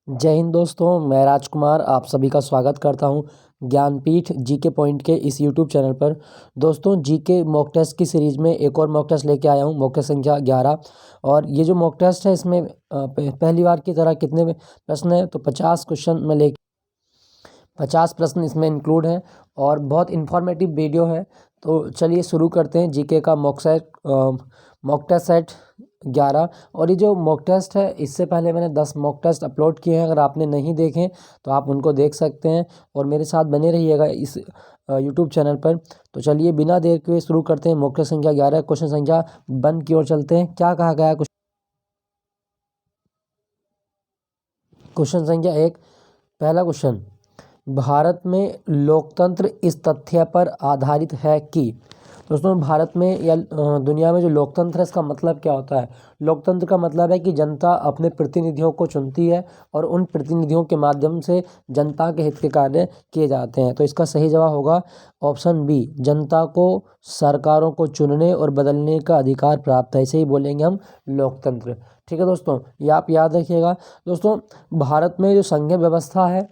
जय हिंद दोस्तों, मैं राजकुमार आप सभी का स्वागत करता हूं ज्ञानपीठ जीके पॉइंट के इस यूट्यूब चैनल पर। दोस्तों, जीके मॉक टेस्ट की सीरीज़ में एक और मॉक टेस्ट लेके आया हूं, मॉक टेस्ट संख्या 11। और ये जो मॉक टेस्ट है इसमें पहली बार की तरह कितने प्रश्न हैं तो 50 क्वेश्चन में ले 50 प्रश्न इसमें इंक्लूड हैं और बहुत इन्फॉर्मेटिव वीडियो है। तो चलिए शुरू करते हैं जीके का मॉक टेस्ट सेट 11। और ये जो मॉक टेस्ट है इससे पहले मैंने 10 मॉक टेस्ट अपलोड किए हैं, अगर आपने नहीं देखे तो आप उनको देख सकते हैं और मेरे साथ बने रहिएगा इस यूट्यूब चैनल पर। तो चलिए बिना देर के शुरू करते हैं मॉक टेस्ट संख्या 11। क्वेश्चन संख्या 1 की ओर चलते हैं। क्या कहा गया है? क्वेश्चन संख्या 1, पहला क्वेश्चन, भारत में लोकतंत्र इस तथ्य पर आधारित है कि। दोस्तों, भारत में या दुनिया में जो लोकतंत्र है इसका मतलब क्या होता है? लोकतंत्र का मतलब है कि जनता अपने प्रतिनिधियों को चुनती है और उन प्रतिनिधियों के माध्यम से जनता के हित के कार्य किए जाते हैं। तो इसका सही जवाब होगा ऑप्शन बी, जनता को सरकारों को चुनने और बदलने का अधिकार प्राप्त है। इसे ही बोलेंगे हम लोकतंत्र। ठीक है दोस्तों, ये आप याद रखिएगा। दोस्तों, भारत में जो संघीय व्यवस्था है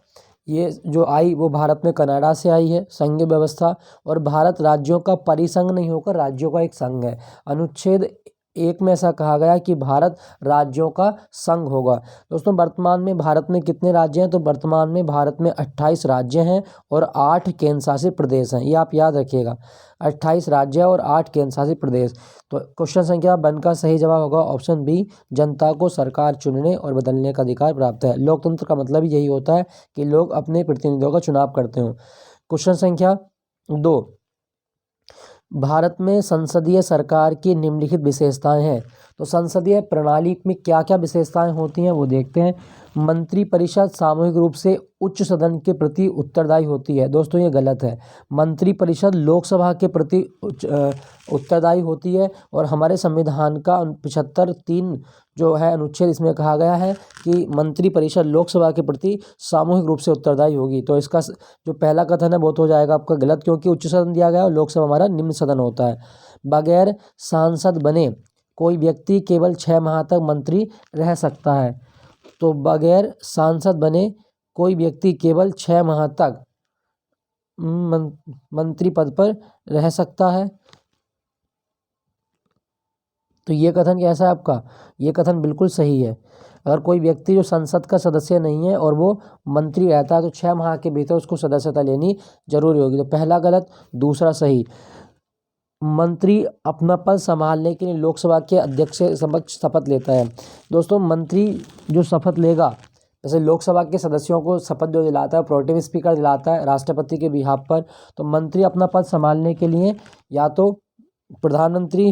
ये जो आई वो भारत में कनाडा से आई है संघीय व्यवस्था। और भारत राज्यों का परिसंघ नहीं होकर राज्यों का एक संघ है। अनुच्छेद 1 में ऐसा कहा गया कि भारत राज्यों का संघ होगा। दोस्तों, वर्तमान में भारत में कितने राज्य हैं? तो वर्तमान में भारत में 28 राज्य हैं और 8 केंद्र शासित प्रदेश हैं। ये आप याद रखिएगा, 28 राज्य और 8 केंद्र शासित प्रदेश। तो क्वेश्चन संख्या 1 का सही जवाब होगा ऑप्शन बी, जनता को सरकार चुनने और बदलने का अधिकार प्राप्त है। लोकतंत्र का मतलब यही होता है कि लोग अपने प्रतिनिधियों का चुनाव करते हो। क्वेश्चन संख्या 2, भारत में संसदीय सरकार की निम्नलिखित विशेषताएं हैं। तो संसदीय प्रणाली में क्या क्या विशेषताएं होती हैं वो देखते हैं। मंत्रिपरिषद सामूहिक रूप से उच्च सदन के प्रति उत्तरदायी होती है। दोस्तों, ये गलत है। मंत्रिपरिषद लोकसभा के प्रति उत्तरदायी होती है और हमारे संविधान का 75(3) जो है अनुच्छेद, इसमें कहा गया है कि मंत्रिपरिषद लोकसभा के प्रति सामूहिक रूप से उत्तरदायी होगी। तो इसका जो पहला कथन है वो तो हो जाएगा आपका गलत, क्योंकि उच्च सदन दिया गया और लोकसभा हमारा निम्न सदन होता है। बगैर सांसद बने कोई व्यक्ति केवल 6 माह तक मंत्री रह सकता है। तो बगैर सांसद बने कोई व्यक्ति केवल 6 माह तक मंत्री पद पर रह सकता है। तो ये कथन कैसा है आपका? ये कथन बिल्कुल सही है। अगर कोई व्यक्ति जो संसद का सदस्य नहीं है और वो मंत्री रहता है तो 6 माह के भीतर उसको सदस्यता लेनी जरूरी होगी। तो पहला गलत, दूसरा सही। मंत्री अपना पद संभालने के लिए लोकसभा के अध्यक्ष के समक्ष शपथ लेता है। दोस्तों, मंत्री जो शपथ लेगा, जैसे लोकसभा के सदस्यों को शपथ जो दिलाता है प्रोटेम स्पीकर दिलाता है राष्ट्रपति के बिहाफ पर, तो मंत्री अपना पद संभालने के लिए या तो प्रधानमंत्री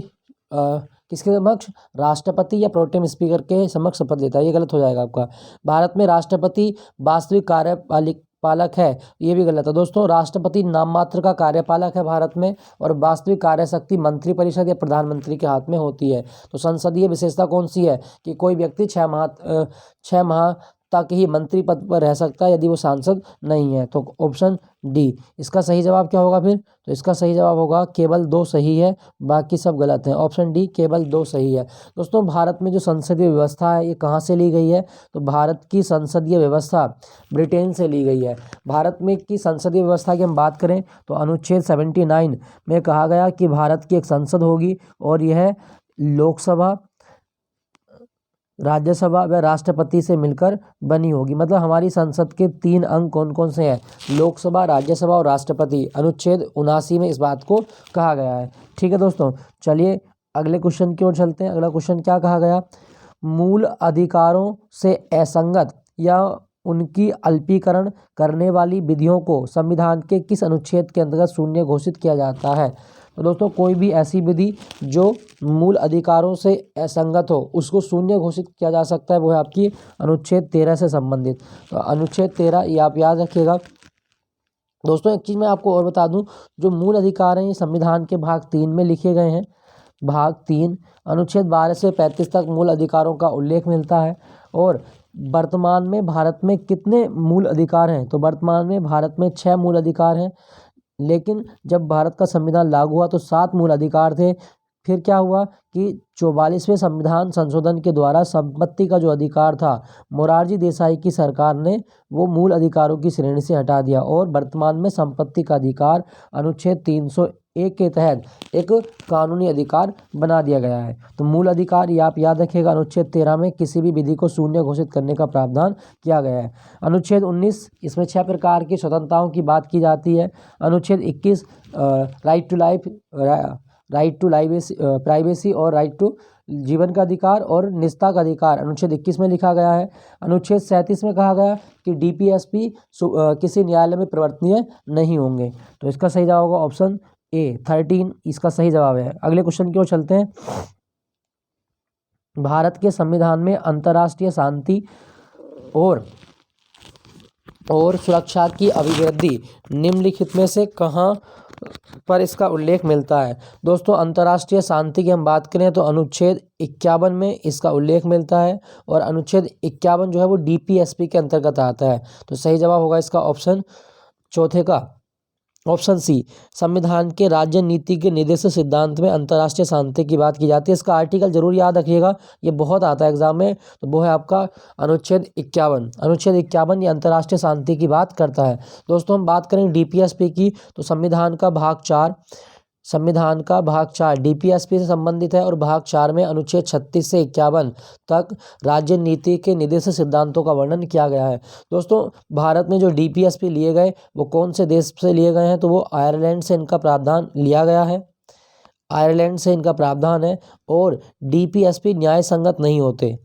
किसके समक्ष, राष्ट्रपति या प्रोटेम स्पीकर के समक्ष शपथ लेता है। ये गलत हो जाएगा आपका। भारत में राष्ट्रपति वास्तविक कार्यपालक है, ये भी गलत है। दोस्तों, राष्ट्रपति नाम मात्र का कार्यपालक है भारत में और वास्तविक कार्यशक्ति मंत्रिपरिषद या प्रधानमंत्री के हाथ में होती है। तो संसदीय विशेषता कौन सी है कि कोई व्यक्ति 6 माह तक ही मंत्री पद पर रह सकता है यदि वो सांसद नहीं है। तो ऑप्शन डी इसका सही जवाब क्या होगा फिर? तो इसका सही जवाब होगा केवल 2 सही है, बाकी सब गलत हैं। ऑप्शन डी केवल 2 सही है। दोस्तों, भारत में जो संसदीय व्यवस्था है ये कहाँ से ली गई है? तो भारत की संसदीय व्यवस्था ब्रिटेन से ली गई है। भारत में की संसदीय व्यवस्था की हम बात करें तो अनुच्छेद 79 में कहा गया कि भारत की एक संसद होगी और यह लोकसभा, राज्यसभा व राष्ट्रपति से मिलकर बनी होगी। मतलब हमारी संसद के 3 अंग कौन कौन से हैं? लोकसभा, राज्यसभा और राष्ट्रपति। अनुच्छेद 79 में इस बात को कहा गया है। ठीक है दोस्तों, चलिए अगले क्वेश्चन की ओर चलते हैं। अगला क्वेश्चन क्या कहा गया? मूल अधिकारों से असंगत या उनकी अल्पीकरण करने वाली विधियों को संविधान के किस अनुच्छेद के अंतर्गत शून्य घोषित किया जाता है? तो दोस्तों, कोई भी ऐसी विधि जो मूल अधिकारों से असंगत हो उसको शून्य घोषित किया जा सकता है, वो है आपकी अनुच्छेद 13 से संबंधित। तो अनुच्छेद 13 ये आप याद रखिएगा। दोस्तों, एक चीज़ मैं आपको और बता दूं, जो मूल अधिकार हैं ये संविधान के भाग 3 में लिखे गए हैं। भाग 3 अनुच्छेद 12 से 35 तक मूल अधिकारों का उल्लेख मिलता है। और वर्तमान में भारत में कितने मूल अधिकार हैं? तो वर्तमान में भारत में 6 मूल अधिकार हैं, लेकिन जब भारत का संविधान लागू हुआ तो 7 मूल अधिकार थे। फिर क्या हुआ कि 44वें संविधान संशोधन के द्वारा संपत्ति का जो अधिकार था मोरारजी देसाई की सरकार ने वो मूल अधिकारों की श्रेणी से हटा दिया और वर्तमान में संपत्ति का अधिकार अनुच्छेद 301 के तहत एक कानूनी अधिकार बना दिया गया है। तो मूल अधिकार ये आप याद रखिएगा, अनुच्छेद 13 में किसी भी विधि को शून्य घोषित करने का प्रावधान किया गया है। अनुच्छेद 19 इसमें 6 प्रकार की स्वतंत्रताओं की बात की जाती है। अनुच्छेद 21 right to life, right to privacy और राइट टू जीवन का अधिकार और निजता का अधिकार अनुच्छेद 21 में लिखा गया है। अनुच्छेद 37 में कहा गया कि डीपीएसपी किसी न्यायालय में परिवर्तनीय नहीं होंगे। तो इसका सही जवाब होगा ऑप्शन ए 13, इसका सही जवाब है। अगले क्वेश्चन की ओर चलते हैं। भारत के संविधान में अंतर्राष्ट्रीय शांति और सुरक्षा की अभिवृद्धि निम्नलिखित में से कहाँ पर इसका उल्लेख मिलता है? दोस्तों, अंतर्राष्ट्रीय शांति की हम बात करें तो अनुच्छेद 51 में इसका उल्लेख मिलता है और अनुच्छेद 51 जो है वो डीपीएसपी के अंतर्गत आता है। तो सही जवाब होगा इसका ऑप्शन चौथे का ऑप्शन सी। संविधान के राज्य नीति के निर्देश सिद्धांत में अंतर्राष्ट्रीय शांति की बात की जाती है। इसका आर्टिकल जरूर याद रखिएगा, ये बहुत आता है एग्जाम में। तो वो है आपका अनुच्छेद 51। अनुच्छेद 51 ये अंतर्राष्ट्रीय शांति की बात करता है। दोस्तों, हम बात करें डीपीएसपी की तो संविधान का भाग 4 डीपीएसपी से संबंधित है और भाग 4 में अनुच्छेद 36 से 51 तक राज्य नीति के निर्देश सिद्धांतों का वर्णन किया गया है। दोस्तों, भारत में जो डीपीएसपी लिए गए वो कौन से देश से लिए गए हैं? तो वो आयरलैंड से इनका प्रावधान लिया गया है। आयरलैंड से इनका प्रावधान है और डीपीएसपी न्याय संगत नहीं होते।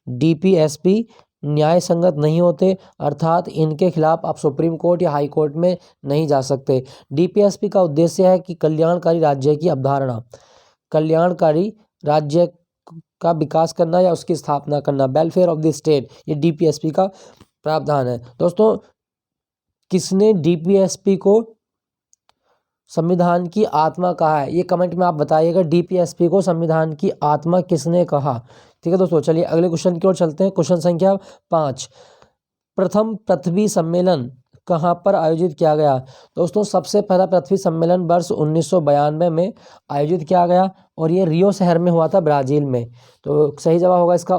डीपीएसपी न्याय संगत नहीं होते, अर्थात इनके खिलाफ आप सुप्रीम कोर्ट या हाई कोर्ट में नहीं जा सकते। डीपीएसपी का उद्देश्य है कि कल्याणकारी राज्य की अवधारणा, कल्याणकारी राज्य का विकास करना या उसकी स्थापना करना, वेलफेयर ऑफ द स्टेट, ये डीपीएसपी का प्रावधान है। दोस्तों, किसने डीपीएसपी को संविधान की आत्मा कहा है? ये कमेंट में आप बताइएगा, डीपीएसपी को संविधान की आत्मा किसने कहा? ठीक है दोस्तों, चलिए अगले क्वेश्चन की ओर चलते हैं। क्वेश्चन संख्या 5, प्रथम पृथ्वी सम्मेलन कहाँ पर आयोजित किया गया? दोस्तों, सबसे पहला पृथ्वी सम्मेलन वर्ष 1992 में आयोजित किया गया और ये रियो शहर में हुआ था, ब्राज़ील में। तो सही जवाब होगा इसका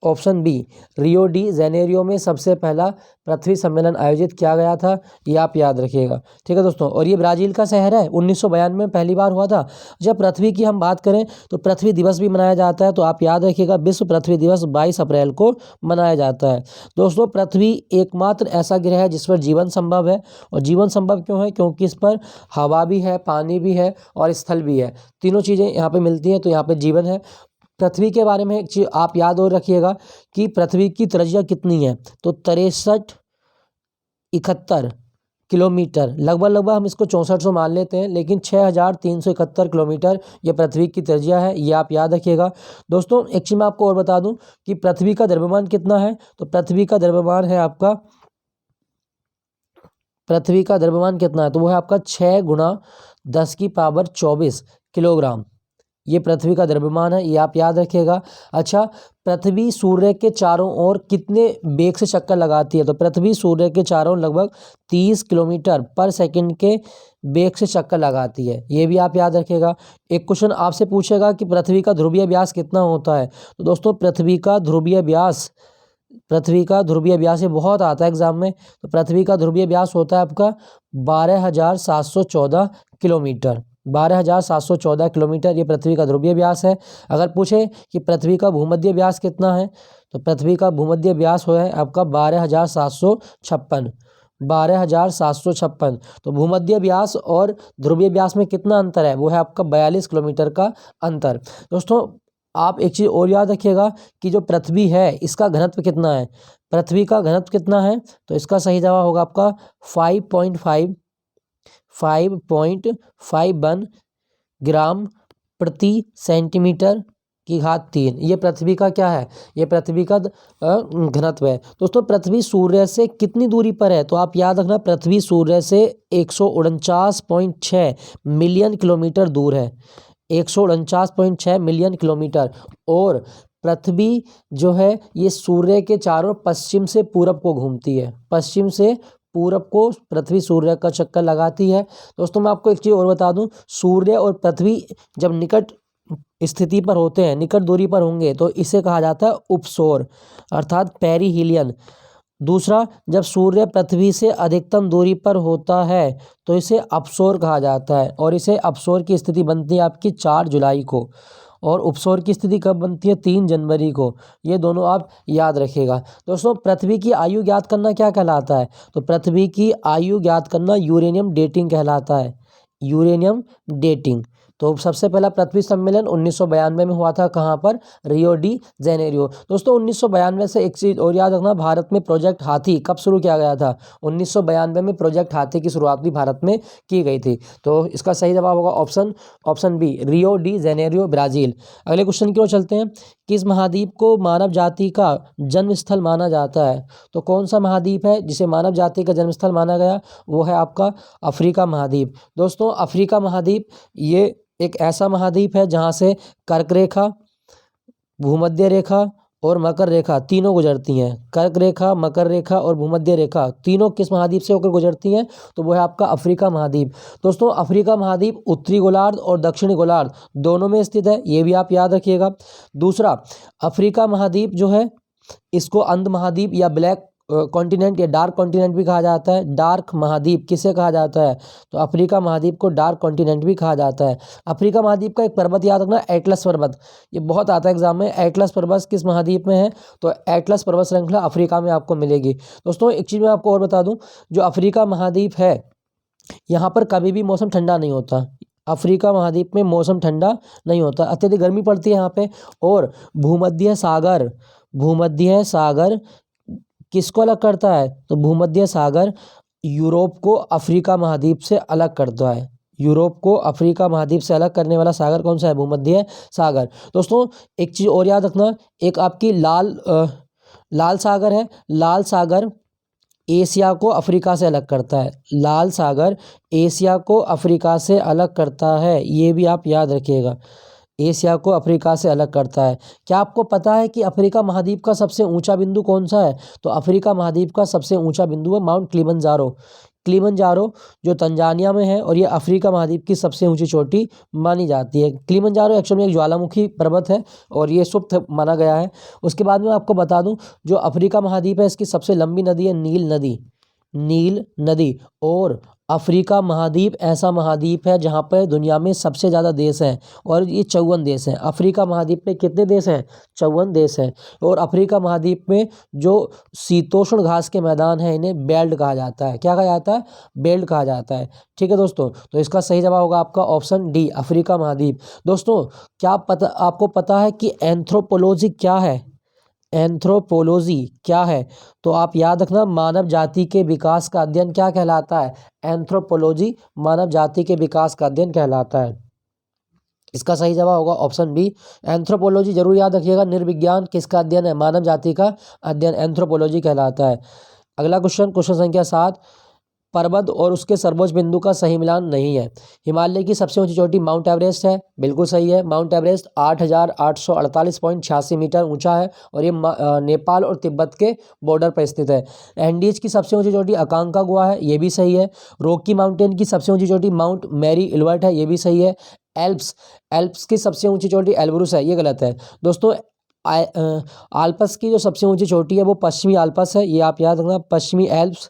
option B, Rio de Janeiro में सबसे पहला पृथ्वी सम्मेलन आयोजित किया गया था। ये आप याद रखिएगा। ठीक है दोस्तों, और ये ब्राज़ील का शहर है। 1992 में पहली बार हुआ था। जब पृथ्वी की हम बात करें तो पृथ्वी दिवस भी मनाया जाता है। तो आप याद रखिएगा, विश्व पृथ्वी दिवस 22 अप्रैल को मनाया जाता है। दोस्तों, पृथ्वी एकमात्र ऐसा ग्रह है जिस पर जीवन संभव है। और जीवन संभव क्यों है? क्योंकि इस पर हवा भी है, पानी भी है और स्थल भी है। तीनों चीज़ें यहाँ पर मिलती हैं, तो यहाँ पर जीवन है। पृथ्वी के बारे में एक चीज आप याद और रखिएगा कि पृथ्वी की त्रिज्या कितनी है? तो 6371 किलोमीटर, लगभग हम इसको 6400 मान लेते हैं, लेकिन 6371 किलोमीटर ये पृथ्वी की त्रिज्या है। ये आप याद रखिएगा। दोस्तों, एक चीज मैं आपको और बता दूं कि पृथ्वी का द्रव्यमान कितना है? तो पृथ्वी का द्रव्यमान है आपका, पृथ्वी का द्रव्यमान कितना है? तो वो है आपका 6 × 10⁻24 किलोग्राम। ये पृथ्वी का द्रव्यमान है, ये आप याद रखिएगा। अच्छा, पृथ्वी सूर्य के चारों ओर कितने वेग से चक्कर लगाती है? तो पृथ्वी सूर्य के चारों लगभग 30 किलोमीटर पर सेकंड के वेग से चक्कर लगाती है। ये भी आप याद रखिएगा। एक क्वेश्चन आपसे पूछेगा कि पृथ्वी का ध्रुवीय व्यास कितना होता है? तो दोस्तों, पृथ्वी का ध्रुवीय व्यास ये बहुत आता है एग्जाम में। तो पृथ्वी का ध्रुवीय व्यास होता है आपका 12,714 किलोमीटर। 12,714 किलोमीटर ये पृथ्वी का ध्रुवीय व्यास है। अगर पूछे कि पृथ्वी का भूमध्य व्यास कितना है? तो पृथ्वी का भूमध्य व्यास है आपका 12,756। तो भूमध्य व्यास और ध्रुवीय व्यास में कितना अंतर है? वो है आपका 42 किलोमीटर का अंतर। दोस्तों, आप एक चीज़ और याद रखिएगा कि जो पृथ्वी है इसका घनत्व कितना है? पृथ्वी का घनत्व कितना है? तो इसका सही जवाब होगा आपका 5.51 ग्राम प्रति सेंटीमीटर की घात 3। ये पृथ्वी का क्या है? ये पृथ्वी का घनत्व है। दोस्तों, पृथ्वी सूर्य से कितनी दूरी पर है? तो आप याद रखना, पृथ्वी सूर्य से 149.6 मिलियन किलोमीटर दूर है। 149.6 मिलियन किलोमीटर। और पृथ्वी जो है ये सूर्य के चारों पश्चिम से पूरब को घूमती है। पश्चिम से पूरब को पृथ्वी सूर्य का चक्कर लगाती है। दोस्तों मैं आपको एक चीज़ और बता दूं, सूर्य और पृथ्वी जब निकट स्थिति पर होते हैं, निकट दूरी पर होंगे, तो इसे कहा जाता है उपसौर अर्थात पेरिहीलियन। दूसरा, जब सूर्य पृथ्वी से अधिकतम दूरी पर होता है तो इसे अपसौर कहा जाता है, और इसे अपसौर की स्थिति बनती है आपकी 4 जुलाई को, और उपसौर की स्थिति कब बनती है? 3 जनवरी को। ये दोनों आप याद रखिएगा। दोस्तों पृथ्वी की आयु ज्ञात करना क्या कहलाता है? तो पृथ्वी की आयु ज्ञात करना यूरेनियम डेटिंग कहलाता है, यूरेनियम डेटिंग। तो सबसे पहला पृथ्वी सम्मेलन 1992 में हुआ था, कहाँ पर? रियो डी जेनेरियो। दोस्तों 1992 से एक चीज़ और याद रखना, भारत में प्रोजेक्ट हाथी कब शुरू किया गया था? 1992 में प्रोजेक्ट हाथी की शुरुआत भी भारत में की गई थी। तो इसका सही जवाब होगा option B, Rio de Janeiro, Brazil. अगले क्वेश्चन की ओर चलते हैं। किस महाद्वीप को मानव जाति का जन्म स्थल माना जाता है? तो कौन सा महाद्वीप है जिसे मानव जाति का जन्म स्थल माना गया? वो है आपका अफ्रीका महाद्वीप। दोस्तों अफ्रीका महाद्वीप ये एक ऐसा महाद्वीप है जहाँ से कर्क रेखा, भूमध्य रेखा और मकर रेखा तीनों गुजरती हैं। कर्क रेखा, मकर रेखा और भूमध्य रेखा तीनों किस महाद्वीप से होकर गुजरती हैं? तो वो है आपका अफ्रीका महाद्वीप। दोस्तों अफ्रीका महाद्वीप उत्तरी गोलार्ध और दक्षिणी गोलार्ध दोनों में स्थित है, ये भी आप याद रखिएगा। दूसरा, अफ्रीका महाद्वीप जो है इसको अंध महाद्वीप या ब्लैक कॉन्टिनेंट या डार्क कॉन्टिनेंट भी कहा जाता है। डार्क महाद्वीप किसे कहा जाता है? तो अफ्रीका महाद्वीप को डार्क कॉन्टिनेंट भी कहा जाता है। अफ्रीका महाद्वीप का एक पर्वत याद रखना, एटलस पर्वत, ये बहुत आता है एग्जाम में। एटलस पर्वत किस महाद्वीप में है? तो एटलस पर्वत श्रृंखला अफ्रीका में आपको मिलेगी। दोस्तों एक चीज़ मैं आपको और बता दूं, जो अफ्रीका महाद्वीप है यहाँ पर कभी भी मौसम ठंडा नहीं होता। अफ्रीका महाद्वीप में मौसम ठंडा नहीं होता, अत्यधिक गर्मी पड़ती है यहाँ पे। और भूमध्य सागर किसको अलग करता है? तो भूमध्य सागर यूरोप को अफ्रीका महाद्वीप से अलग करता है। यूरोप को अफ्रीका महाद्वीप से अलग करने वाला सागर कौन सा है? भूमध्य सागर। दोस्तों एक चीज़ और याद रखना, एक आपकी लाल सागर है। लाल सागर एशिया को अफ्रीका से अलग करता है। लाल सागर एशिया को अफ्रीका से अलग करता है, ये भी आप याद रखिएगा। एशिया को अफ्रीका से अलग करता है। क्या आपको पता है कि अफ्रीका महाद्वीप का सबसे ऊंचा बिंदु कौन सा है? तो अफ्रीका महाद्वीप का सबसे ऊंचा बिंदु है माउंट किलिमंजारो। किलिमंजारो जो तंजानिया में है, और ये अफ्रीका महाद्वीप की सबसे ऊंची चोटी मानी जाती है। किलिमंजारो एक्चुअली एक ज्वालामुखी पर्वत है और ये सुप्त माना गया है। उसके बाद में आपको बता दूं, जो अफ्रीका महाद्वीप है इसकी सबसे लंबी नदी है नील नदी। और अफ्रीका महाद्वीप ऐसा महाद्वीप है जहाँ पर दुनिया में सबसे ज़्यादा देश हैं, और ये 54 देश हैं। अफ्रीका महाद्वीप में कितने देश हैं? 54 देश हैं। और अफ्रीका महाद्वीप में जो शीतोष्ण घास के मैदान हैं इन्हें बेल्ट कहा जाता है। क्या कहा जाता है? बेल्ट कहा जाता है। ठीक है दोस्तों, तो इसका सही जवाब होगा आपका ऑप्शन डी, अफ्रीका महाद्वीप। दोस्तों क्या आपको पता है कि एंथ्रोपोलॉजी क्या है? एंथ्रोपोलॉजी क्या है? तो आप याद रखना, मानव जाति के विकास का अध्ययन क्या कहलाता है? एंथ्रोपोलॉजी मानव जाति के विकास का अध्ययन कहलाता है। इसका सही जवाब होगा ऑप्शन बी, एंथ्रोपोलॉजी। जरूर याद रखिएगा, निर्विज्ञान किसका अध्ययन है? मानव जाति का अध्ययन एंथ्रोपोलॉजी कहलाता है। अगला क्वेश्चन संख्या 7, पर्वत और उसके सर्वोच्च बिंदु का सही मिलान नहीं है। हिमालय की सबसे ऊंची चोटी माउंट एवरेस्ट है, बिल्कुल सही है। माउंट एवरेस्ट 8,848.86 मीटर ऊंचा है, और ये नेपाल और तिब्बत के बॉर्डर पर स्थित है। एंडीज की सबसे ऊंची चोटी अकांकागुआ है, ये भी सही है। रॉकी माउंटेन की सबसे ऊंची चोटी माउंट मैरी एल्बर्ट है, ये भी सही है। एल्प्स की सबसे ऊंची चोटी एल्ब्रुस है, ये गलत है। दोस्तों आल्प्स की जो सबसे ऊंची चोटी है वो पश्चिमी आल्प्स है, ये आप याद रखना, पश्चिमी एल्प्स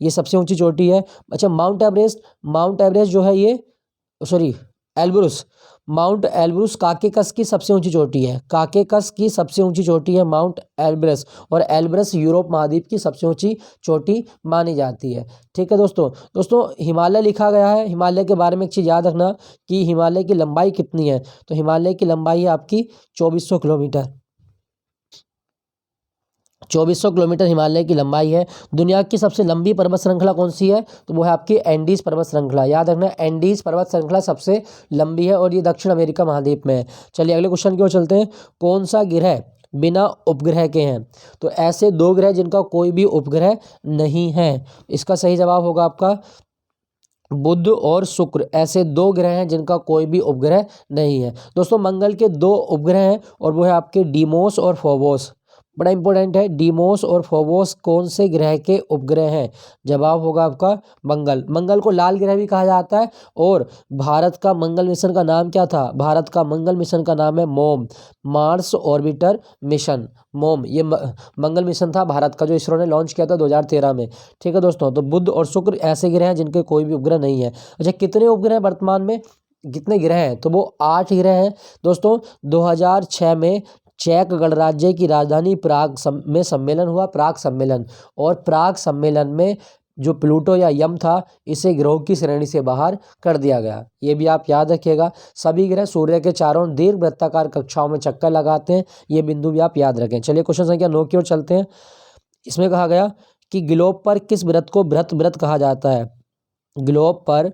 ये सबसे ऊंची चोटी है। अच्छा, माउंट एवरेस्ट जो है ये एल्ब्रुस, माउंट एल्ब्रुस काकेकस की सबसे ऊंची चोटी है। काकेकस की सबसे ऊंची चोटी है माउंट एल्ब्रस, और एल्ब्रस यूरोप महाद्वीप की सबसे ऊंची चोटी मानी जाती है। ठीक है दोस्तों हिमालय लिखा गया है। हिमालय के बारे में एक चीज़ याद रखना कि हिमालय की लंबाई कितनी है? तो हिमालय की लंबाई है आपकी 2400 किलोमीटर। 2400 किलोमीटर हिमालय की लंबाई है। दुनिया की सबसे लंबी पर्वत श्रृंखला कौन सी है? तो वो है आपकी एंडीज पर्वत श्रृंखला। याद रखना, एंडीज पर्वत श्रृंखला सबसे लंबी है, और ये दक्षिण अमेरिका महाद्वीप में है। चलिए अगले क्वेश्चन की ओर चलते हैं। कौन सा ग्रह बिना उपग्रह के हैं? तो ऐसे 2 ग्रह जिनका कोई भी उपग्रह नहीं है। इसका सही जवाब होगा आपका बुध और शुक्र। ऐसे 2 ग्रह हैं जिनका कोई भी उपग्रह नहीं है। दोस्तों मंगल के 2 उपग्रह हैं, और वो है आपके डीमोस और फोबोस। बड़ा इंपॉर्टेंट है। डीमोस और फोबोस कौन से ग्रह के उपग्रह हैं? जवाब होगा आपका मंगल। मंगल को लाल ग्रह भी कहा जाता है। और भारत का मंगल मिशन का नाम क्या था? भारत का मंगल मिशन का नाम है मोम, मार्स ऑर्बिटर मिशन। मोम ये मंगल मिशन था भारत का, जो इसरो ने लॉन्च किया था 2013 में। ठीक है दोस्तों, तो बुध और शुक्र ऐसे ग्रह हैं जिनके कोई भी उपग्रह नहीं है। अच्छा, कितने उपग्रह वर्तमान में, कितने ग्रह हैं? तो वो 8 ग्रह हैं दोस्तों। 2006 में चेक गणराज्य की राजधानी प्राग में सम्मेलन हुआ, प्राग सम्मेलन। और प्राग सम्मेलन में जो प्लूटो या यम था, इसे ग्रहों की श्रेणी से बाहर कर दिया गया। ये भी आप याद रखिएगा। सभी ग्रह सूर्य के चारों दीर्घ वृत्ताकार कक्षाओं में चक्कर लगाते हैं, ये बिंदु भी आप याद रखें। चलिए क्वेश्चन संख्या 9 की ओर चलते हैं। इसमें कहा गया कि ग्लोब पर किस व्रत को व्रत व्रत कहा जाता है? ग्लोब पर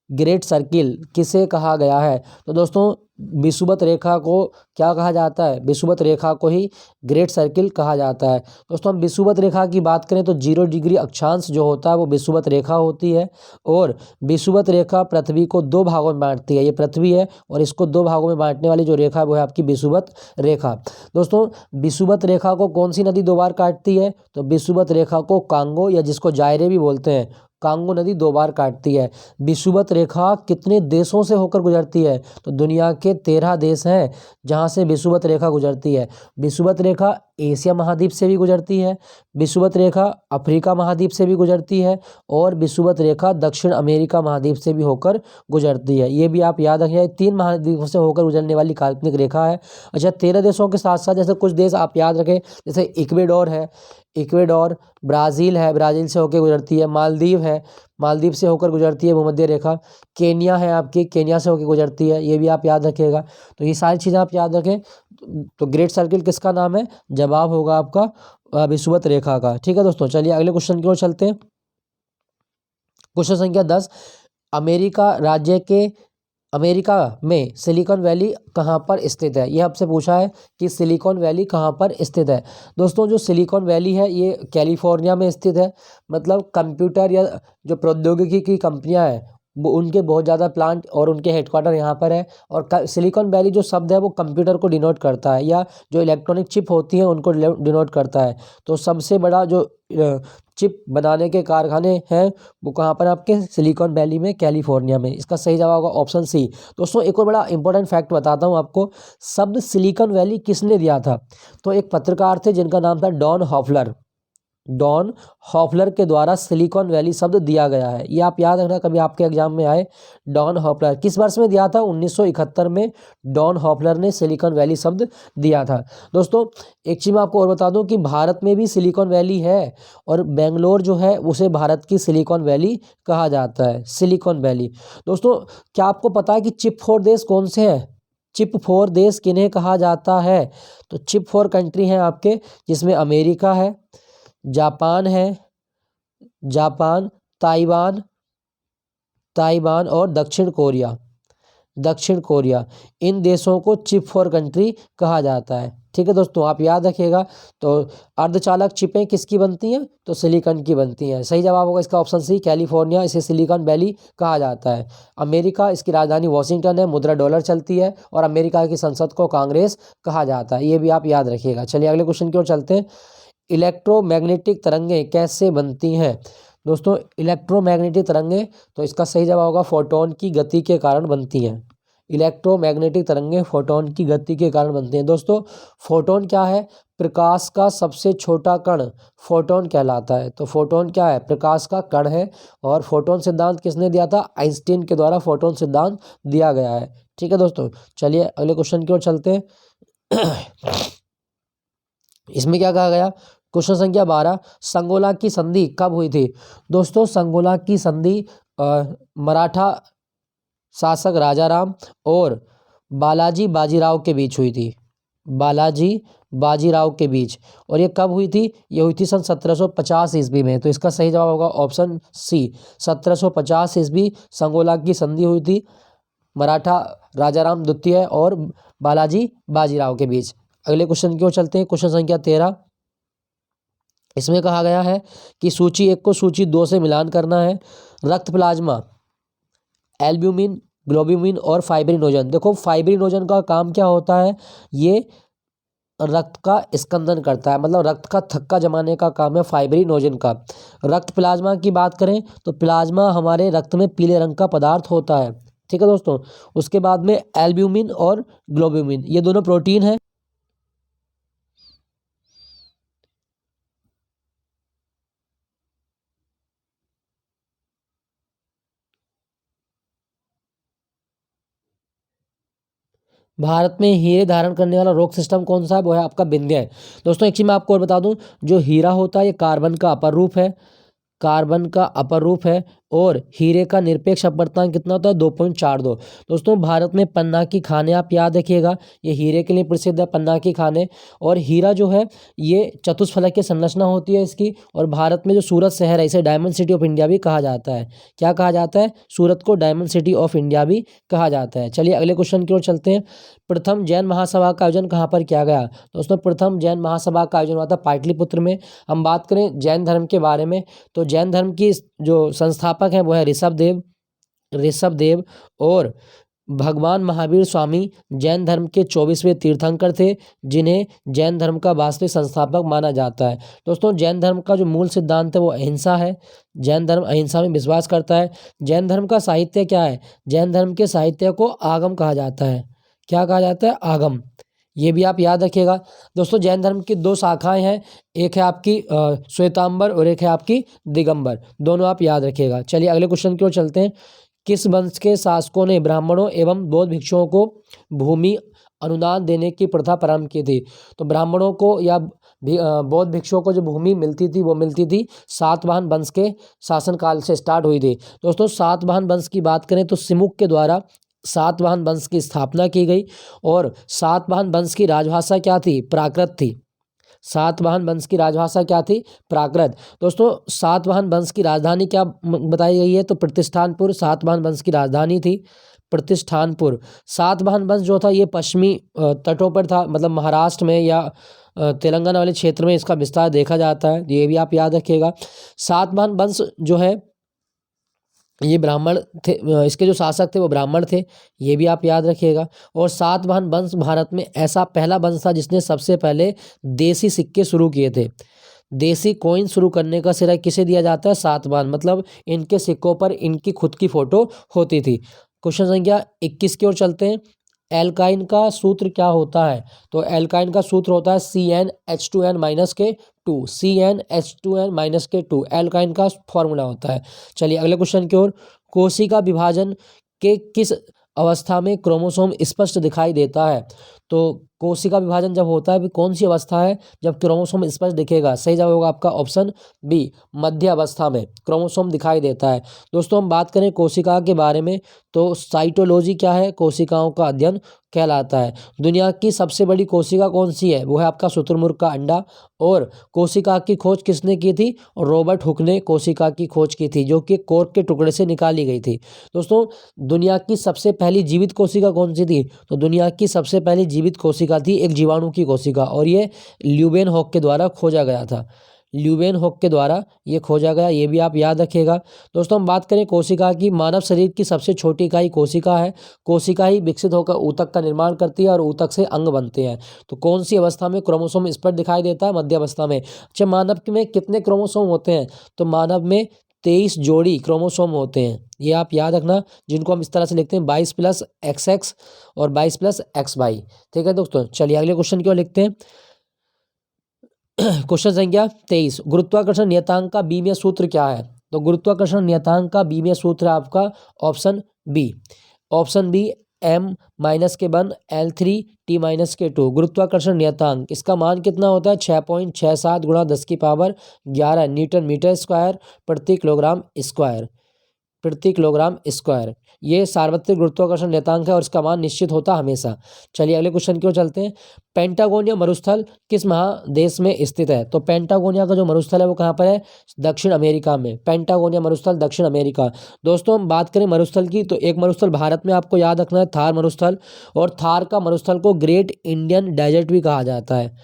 ग्रेट सर्किल किसे कहा गया है? तो दोस्तों विषुवत रेखा को क्या कहा जाता है? विषुवत रेखा को ही ग्रेट सर्किल कहा जाता है। दोस्तों हम विषुवत रेखा की बात करें तो 0 डिग्री अक्षांश जो होता है वो विषुवत रेखा होती है। और विषुवत रेखा पृथ्वी को 2 भागों में बांटती है। ये पृथ्वी है और इसको 2 भागों में बांटने वाली जो रेखा है वो है आपकी विषुवत रेखा। दोस्तों विषुवत रेखा को कौन सी नदी 2 बार काटती है? तो विषुवत रेखा को कांगो, या जिसको जायरे भी बोलते हैं, कांगो नदी 2 बार काटती है। विषुवत रेखा कितने देशों से होकर गुजरती है? तो दुनिया के 13 देश हैं जहां से विषुवत रेखा गुजरती है। विषुवत रेखा एशिया महाद्वीप से भी गुजरती है, विषुवत रेखा अफ्रीका महाद्वीप से भी गुजरती है, और विषुवत रेखा दक्षिण अमेरिका महाद्वीप से भी होकर गुजरती है। ये भी आप याद रखिए, 3 महाद्वीपों से होकर गुजरने वाली काल्पनिक रेखा है। अच्छा, 13 देशों के साथ साथ जैसे कुछ देश आप याद रखें, जैसे इक्वेडोर है, इक्वेडोर, ब्राज़ील है, ब्राज़ील से होकर गुजरती है, मालदीव है, मालदीव से होकर गुजरती है भूमध्य रेखा, केन्या है आपकी, केन्या से होकर गुजरती है। ये भी आप याद रखिएगा। तो ये सारी चीज़ें आप याद रखें। तो ग्रेट सर्किल किसका नाम है? जवाब होगा आपका विषुवत रेखा का। ठीक है दोस्तों, चलिए अगले क्वेश्चन की ओर चलते हैं। क्वेश्चन संख्या 10, अमेरिका में सिलिकॉन वैली कहाँ पर स्थित है? यह आपसे पूछा है कि सिलिकॉन वैली कहाँ पर स्थित है। दोस्तों जो सिलिकॉन वैली है ये कैलिफोर्निया में स्थित है। मतलब कंप्यूटर या जो प्रौद्योगिकी की कंपनियां हैं वो उनके बहुत ज़्यादा प्लांट और उनके हेडक्वार्टर यहाँ पर है। और सिलिकॉन वैली जो शब्द है वो कंप्यूटर को डिनोट करता है, या जो इलेक्ट्रॉनिक चिप होती हैं उनको डिनोट करता है। तो सबसे बड़ा जो चिप बनाने के कारखाने हैं वो कहाँ पर? आपके सिलिकॉन वैली में, कैलिफोर्निया में। इसका सही जवाब होगा ऑप्शन सी। दोस्तों एक और बड़ा इंपॉर्टेंट फैक्ट बताता हूँ आपको, शब्द सिलिकॉन वैली किसने दिया था? तो एक पत्रकार थे जिनका नाम था डॉन हॉफलर। डॉन हॉफलर के द्वारा सिलिकॉन वैली शब्द दिया गया है। ये आप याद रखना, कभी आपके एग्जाम में आए। डॉन हॉफलर किस वर्ष में दिया था? 1971 में डॉन हॉफलर ने सिलिकॉन वैली शब्द दिया था। दोस्तों एक चीज़ मैं आपको और बता दूं कि भारत में भी सिलिकॉन वैली है, और बेंगलोर जो है उसे भारत की सिलिकॉन वैली कहा जाता है, सिलिकॉन वैली। दोस्तों क्या आपको पता है कि चिप 4 देश कौन से हैं? चिप 4 देश किन्हें कहा जाता है? तो चिप 4 कंट्री हैं आपके, जिसमें अमेरिका है, जापान है, जापान, ताइवान, ताइवान और दक्षिण कोरिया, दक्षिण कोरिया। इन देशों को चिप 4 कंट्री कहा जाता है। ठीक है दोस्तों, आप याद रखिएगा। तो अर्धचालक चिपें किसकी बनती हैं? तो सिलिकॉन की बनती हैं। सही जवाब होगा इसका ऑप्शन सी, कैलिफोर्निया, इसे सिलिकॉन वैली कहा जाता है। अमेरिका, इसकी राजधानी वॉशिंगटन है, मुद्रा डॉलर चलती है, और अमेरिका की संसद को कांग्रेस कहा जाता है। ये भी आप याद रखिएगा। चलिए अगले क्वेश्चन की ओर चलते हैं। इलेक्ट्रोमैग्नेटिक तरंगें कैसे बनती हैं? दोस्तों इलेक्ट्रोमैग्नेटिक तरंगें, तो इसका सही जवाब होगा फोटोन की गति के कारण बनती हैं। इलेक्ट्रोमैग्नेटिक तरंगें फोटोन की गति के कारण बनती हैं। दोस्तों फोटोन क्या है? प्रकाश का सबसे छोटा कण फोटोन कहलाता है। तो फोटोन क्या है? प्रकाश का कण है। और फोटोन सिद्धांत किसने दिया था? आइंस्टीन के द्वारा फोटोन सिद्धांत दिया गया है। ठीक है दोस्तों, चलिए अगले क्वेश्चन की ओर चलते हैं। इसमें क्या कहा गया? क्वेश्चन संख्या 12, संगोला की संधि कब हुई थी? दोस्तों संगोला की संधि मराठा शासक राजाराम और बालाजी बाजीराव के बीच हुई थी। बालाजी बाजीराव के बीच। और ये कब हुई थी? ये हुई थी सन 1750 ईस्वी में। तो इसका सही जवाब होगा ऑप्शन सी, 1750 ईस्वी संगोला की संधि हुई थी मराठा राजाराम द्वितीय और बालाजी बाजीराव के बीच। अगले क्वेश्चन की ओर चलते हैं। क्वेश्चन संख्या 13, इसमें कहा गया है कि सूची 1 को सूची 2 से मिलान करना है। रक्त प्लाज्मा, एल्ब्यूमिन, ग्लोब्यूमिन और फाइब्रिनोजन। देखो फाइब्रिनोजन का काम क्या होता है? ये रक्त का स्कंदन करता है, मतलब रक्त का थक्का जमाने का काम है फाइब्रिनोजन का। रक्त प्लाज्मा की बात करें तो प्लाज्मा हमारे रक्त में पीले रंग का पदार्थ होता है। ठीक है दोस्तों। उसके बाद में एल्ब्यूमिन और ग्लोब्यूमिन, ये दोनों प्रोटीन है। भारत में हीरे धारण करने वाला रॉक सिस्टम कौन सा है? वो है आपका विंध्य है। दोस्तों एक चीज मैं आपको और बता दूं, जो हीरा होता है ये कार्बन का अपर रूप है, कार्बन का अपर रूप है, और हीरे का निरपेक्ष अपवर्तनांक कितना होता है? 2.42। दोस्तों भारत में पन्ना की खाने आप याद रखिएगा, ये हीरे के लिए प्रसिद्ध है, पन्ना की खाने। और हीरा जो है ये चतुष्फलक की संरचना होती है इसकी। और भारत में जो सूरत शहर है इसे डायमंड सिटी ऑफ इंडिया भी कहा जाता है। क्या कहा जाता है? सूरत को डायमंड सिटी ऑफ इंडिया भी कहा जाता है। चलिए अगले क्वेश्चन की ओर चलते हैं। प्रथम जैन महासभा का आयोजन कहाँ पर किया गया? दोस्तों प्रथम जैन महासभा का आयोजन हुआ था पाटलिपुत्र में। हम बात करें जैन धर्म के बारे में तो जैन धर्म की जो संस्थापक हैं वो है ऋषभदेव और भगवान महावीर स्वामी जैन धर्म के 24वें तीर्थंकर थे, जिन्हें जैन धर्म का वास्तविक संस्थापक माना जाता है। दोस्तों जैन धर्म का जो मूल सिद्धांत है वो अहिंसा है। जैन धर्म अहिंसा में विश्वास करता है। जैन धर्म का साहित्य क्या है? जैन धर्म के साहित्य को आगम कहा जाता है। क्या कहा जाता है? आगम। ये भी आप याद रखिएगा। दोस्तों जैन धर्म की दो शाखाएं हैं, एक है आपकी श्वेतांबर और एक है आपकी दिगंबर, दोनों आप याद रखिएगा। चलिए अगले क्वेश्चन की ओर चलते हैं। किस वंश के शासकों ने ब्राह्मणों एवं बौद्ध भिक्षुओं को भूमि अनुदान देने की प्रथा प्रारंभ की थी? तो ब्राह्मणों को या बौद्ध भिक्षुओं को जो भूमि मिलती थी वो मिलती थी सातवाहन वंश के शासनकाल से स्टार्ट हुई थी। दोस्तों सातवाहन वंश की बात करें तो सिमुक के द्वारा सातवाहन वंश की स्थापना की गई। और सातवाहन वंश की राजभाषा क्या थी? प्राकृत थी। सातवाहन वंश की राजभाषा क्या थी? प्राकृत। दोस्तों सातवाहन वंश की राजधानी क्या बताई गई है? तो प्रतिष्ठानपुर सातवाहन वंश की राजधानी थी, प्रतिष्ठानपुर। सातवाहन वंश जो था ये पश्चिमी तटों पर था, मतलब महाराष्ट्र में या तेलंगाना वाले क्षेत्र में इसका विस्तार देखा जाता है, ये भी आप याद रखिएगा। सातवाहन वंश जो है ये ब्राह्मण थे, इसके जो शासक थे वो ब्राह्मण थे, ये भी आप याद रखिएगा। और सातवाहन वंश भारत में ऐसा पहला वंश था जिसने सबसे पहले देसी सिक्के शुरू किए थे। देसी कॉइन शुरू करने का श्रेय किसे दिया जाता है? सातवाहन, मतलब इनके सिक्कों पर इनकी खुद की फोटो होती थी। क्वेश्चन संख्या 21 की ओर चलते हैं। एल्काइन का सूत्र क्या होता है? तो एल्काइन का सूत्र होता है CnH2n-K2। CnH2n-K2 एल्काइन का फॉर्मूला होता है। चलिए अगले क्वेश्चन की ओर। कोशिका विभाजन के किस अवस्था में क्रोमोसोम स्पष्ट दिखाई देता है? तो कोशिका विभाजन जब होता है कौन सी अवस्था है जब क्रोमोसोम स्पष्ट दिखेगा? सही जवाब होगा आपका ऑप्शन बी, मध्य अवस्था में क्रोमोसोम दिखाई देता है। दोस्तों हम बात करें कोशिका के बारे में तो साइटोलॉजी क्या है? कोशिकाओं का अध्ययन कहलाता है। दुनिया की सबसे बड़ी कोशिका कौन सी है? वो है आपका शुतुरमुर्ग का अंडा। और कोशिका की खोज किसने की थी? रॉबर्ट हुक ने कोशिका की खोज की थी, जो कि कोर्क के टुकड़े से निकाली गई थी। दोस्तों दुनिया की सबसे पहली जीवित कोशिका कौन सी थी? तो दुनिया की सबसे पहली जीवित कोशिका थी एक जीवाणु की कोशिका, और ये ल्यूवेनहॉक के द्वारा खोजा गया था। ल्यूवेनहॉक के द्वारा ये खोजा गया, ये भी आप याद रखिएगा। दोस्तों हम बात करें कोशिका की, मानव शरीर की सबसे छोटी इकाई कोशिका है। कोशिका ही विकसित होकर ऊतक का निर्माण करती है और ऊतक से अंग बनते हैं। तो कौन सी अवस्था में क्रोमोसोम स्पष्ट दिखाई देता है? मध्य अवस्था में। अच्छा मानव में कितने क्रोमोसोम होते हैं? तो मानव में 23 जोड़ी क्रोमोसोम होते हैं, ये आप याद रखना, जिनको हम इस तरह से लिखते हैं 22+XX और 22+XY। ठीक है दोस्तों। चलिए अगले क्वेश्चन की ओर लिखते हैं। क्वेश्चन संख्या 23। गुरुत्वाकर्षण नियतांक का बीमीय सूत्र क्या है? तो गुरुत्वाकर्षण नियतांक का बीमीय सूत्र आपका ऑप्शन बी, M-K1L3T-K2। गुरुत्वाकर्षण नियतांक इसका मान कितना होता है? 6.67 गुणा 10⁻11 न्यूटन मीटर स्क्वायर प्रति किलोग्राम स्क्वायर। ये सार्वत्रिक गुरुत्वाकर्षण नियतांक है और इसका मान निश्चित होता है हमेशा। चलिए अगले क्वेश्चन की ओर चलते हैं। पेंटागोनिया मरुस्थल किस महादेश में स्थित है? तो पेंटागोनिया का जो मरुस्थल है वो कहाँ पर है? दक्षिण अमेरिका में। पेंटागोनिया मरुस्थल दक्षिण अमेरिका। दोस्तों हम बात करें मरुस्थल की तो एक मरुस्थल भारत में आपको याद रखना है, थार मरुस्थल। और थार का मरुस्थल को ग्रेट इंडियन डेजर्ट भी कहा जाता है।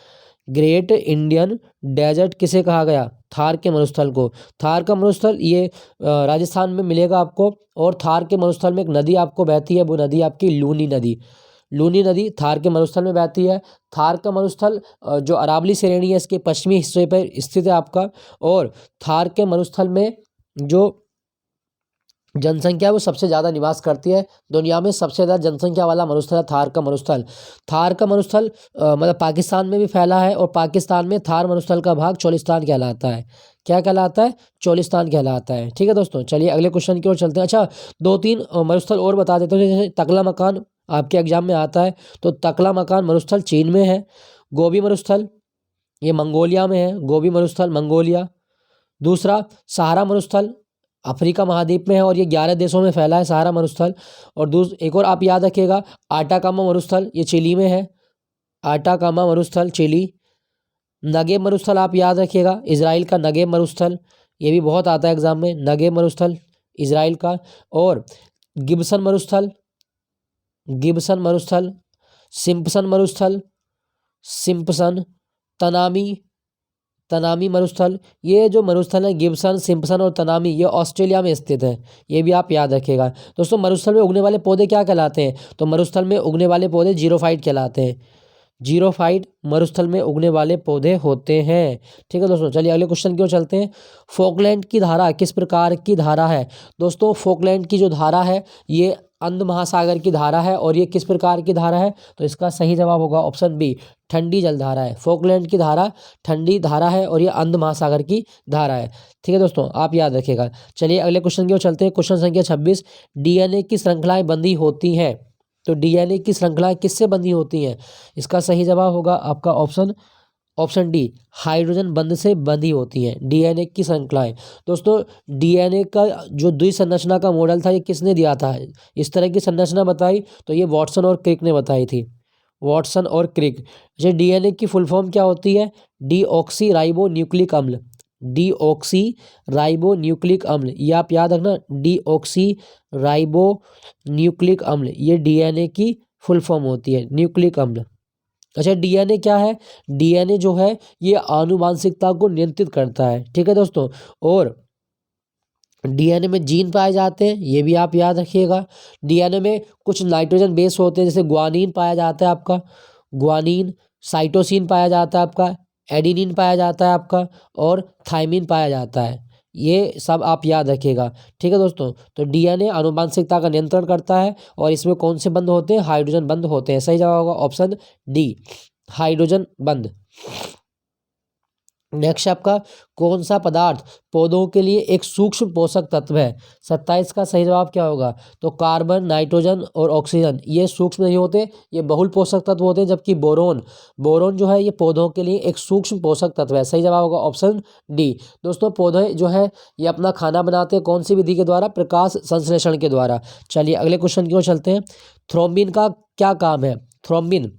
ग्रेट इंडियन डेजर्ट किसे कहा गया? थार के मरुस्थल को। थार का मरुस्थल ये राजस्थान में मिलेगा आपको। और थार के मरुस्थल में एक नदी आपको बहती है, वो नदी आपकी लूनी नदी। लूनी नदी थार के मरुस्थल में बहती है। थार का मरुस्थल जो अरावली श्रेणी है इसके पश्चिमी हिस्से पर स्थित है आपका। और थार के मरुस्थल में जो जनसंख्या वो सबसे ज़्यादा निवास करती है। दुनिया में सबसे ज़्यादा जनसंख्या वाला मरुस्थल है थार का मरुस्थल। थार का मरुस्थल मतलब पाकिस्तान में भी फैला है, और पाकिस्तान में थार मरुस्थल का भाग चोलिस्तान कहलाता है। क्या कहलाता है? चोलिस्तान कहलाता है। ठीक है दोस्तों, चलिए अगले क्वेश्चन की ओर चलते हैं। अच्छा, 2-3 मरुस्थल और बता देता हूँ। जैसे तकला मकान आपके एग्जाम में आता है, तो तकला मकान मरुस्थल चीन में है। गोबी मरुस्थल ये मंगोलिया में है, गोबी मरुस्थल मंगोलिया। दूसरा सहारा मरुस्थल अफ्रीका महाद्वीप में है, और ये 11 देशों में फैला है सहारा मरुस्थल। और एक और आप याद रखिएगा, आटाकामा मरुस्थल ये चिली में है। आटाकामा मरुस्थल चिली। नगेब मरुस्थल आप याद रखिएगा, इजराइल का नगेब मरुस्थल, ये भी बहुत आता है एग्जाम में, नगेब मरुस्थल इजराइल का। और गिब्सन मरुस्थल, गिब्सन मरुस्थल, सिम्पसन मरुस्थल, सिम्पसन, तनामी, तनामी मरुस्थल। ये जो मरुस्थल है गिब्सन, सिम्पसन और तनामी, ये ऑस्ट्रेलिया में स्थित है। ये भी आप याद रखिएगा दोस्तों। मरुस्थल में उगने वाले पौधे क्या कहलाते हैं? तो मरुस्थल में उगने वाले पौधे जीरोफाइट कहलाते हैं। जीरोफाइट मरुस्थल में उगने वाले पौधे होते हैं। ठीक है दोस्तों, चलिए अगले क्वेश्चन की ओर चलते हैं। फोकलैंड की धारा किस प्रकार की धारा है? दोस्तों फोकलैंड की जो धारा है ये अंध महासागर की धारा है। और ये किस प्रकार की धारा है? तो इसका सही जवाब होगा ऑप्शन बी, ठंडी जलधारा है। फोकलैंड की धारा ठंडी धारा है, और ये अंध महासागर की धारा है। ठीक है दोस्तों, आप याद रखिएगा। चलिए अगले क्वेश्चन की ओर चलते हैं। क्वेश्चन संख्या 26, डीएनए की श्रृंखलाएं बंधी होती हैं। तो डीएनए की श्रृंखलाएं किससे बंधी होती हैं? इसका सही जवाब होगा आपका ऑप्शन डी, हाइड्रोजन बंध से बंधी होती हैं डीएनए की श्रृंखलाएं। दोस्तों डीएनए का जो द्विसंरचना का मॉडल था ये किसने दिया था? इस तरह की संरचना बताई तो ये वॉटसन और क्रिक ने बताई थी, वॉटसन और क्रिक। जो डीएनए की फुल फॉर्म क्या होती है? डीऑक्सी राइबो न्यूक्लिक अम्ल, डीऑक्सी राइबो न्यूक्लिक अम्ल, ये आप याद रखना, डीऑक्सी राइबो न्यूक्लिक अम्ल, ये डीएनए की फुल फॉर्म होती है, न्यूक्लिक अम्ल। अच्छा, डीएनए क्या है? डीएनए जो है ये आनुवांशिकता को नियंत्रित करता है। ठीक है दोस्तों, और डीएनए में जीन पाए जाते हैं, ये भी आप याद रखिएगा। डीएनए में कुछ नाइट्रोजन बेस होते हैं, जैसे ग्वानीन पाया जाता है आपका, ग्वानीन, साइटोसिन पाया जाता है आपका, एडिनिन पाया जाता है आपका, और थाइमिन पाया जाता है। ये सब आप याद रखिएगा। ठीक है दोस्तों, तो डीएनए आनुवांशिकता का नियंत्रण करता है, और इसमें कौन से बंध होते हैं? हाइड्रोजन बंध होते हैं। सही जवाब होगा ऑप्शन डी, हाइड्रोजन बंध। नेक्स्ट आपका, कौन सा पदार्थ पौधों के लिए एक सूक्ष्म पोषक तत्व है? 27 का सही जवाब क्या होगा? तो कार्बन, नाइट्रोजन और ऑक्सीजन ये सूक्ष्म नहीं होते, ये बहुल पोषक तत्व होते हैं। जबकि बोरोन, बोरोन जो है ये पौधों के लिए एक सूक्ष्म पोषक तत्व है। सही जवाब होगा ऑप्शन डी। दोस्तों पौधे जो है ये अपना खाना बनाते हैं कौन सी विधि के द्वारा? प्रकाश संश्लेषण के द्वारा। चलिए अगले क्वेश्चन की ओर चलते हैं। थ्रोम्बिन का क्या काम है? थ्रोम्बिन,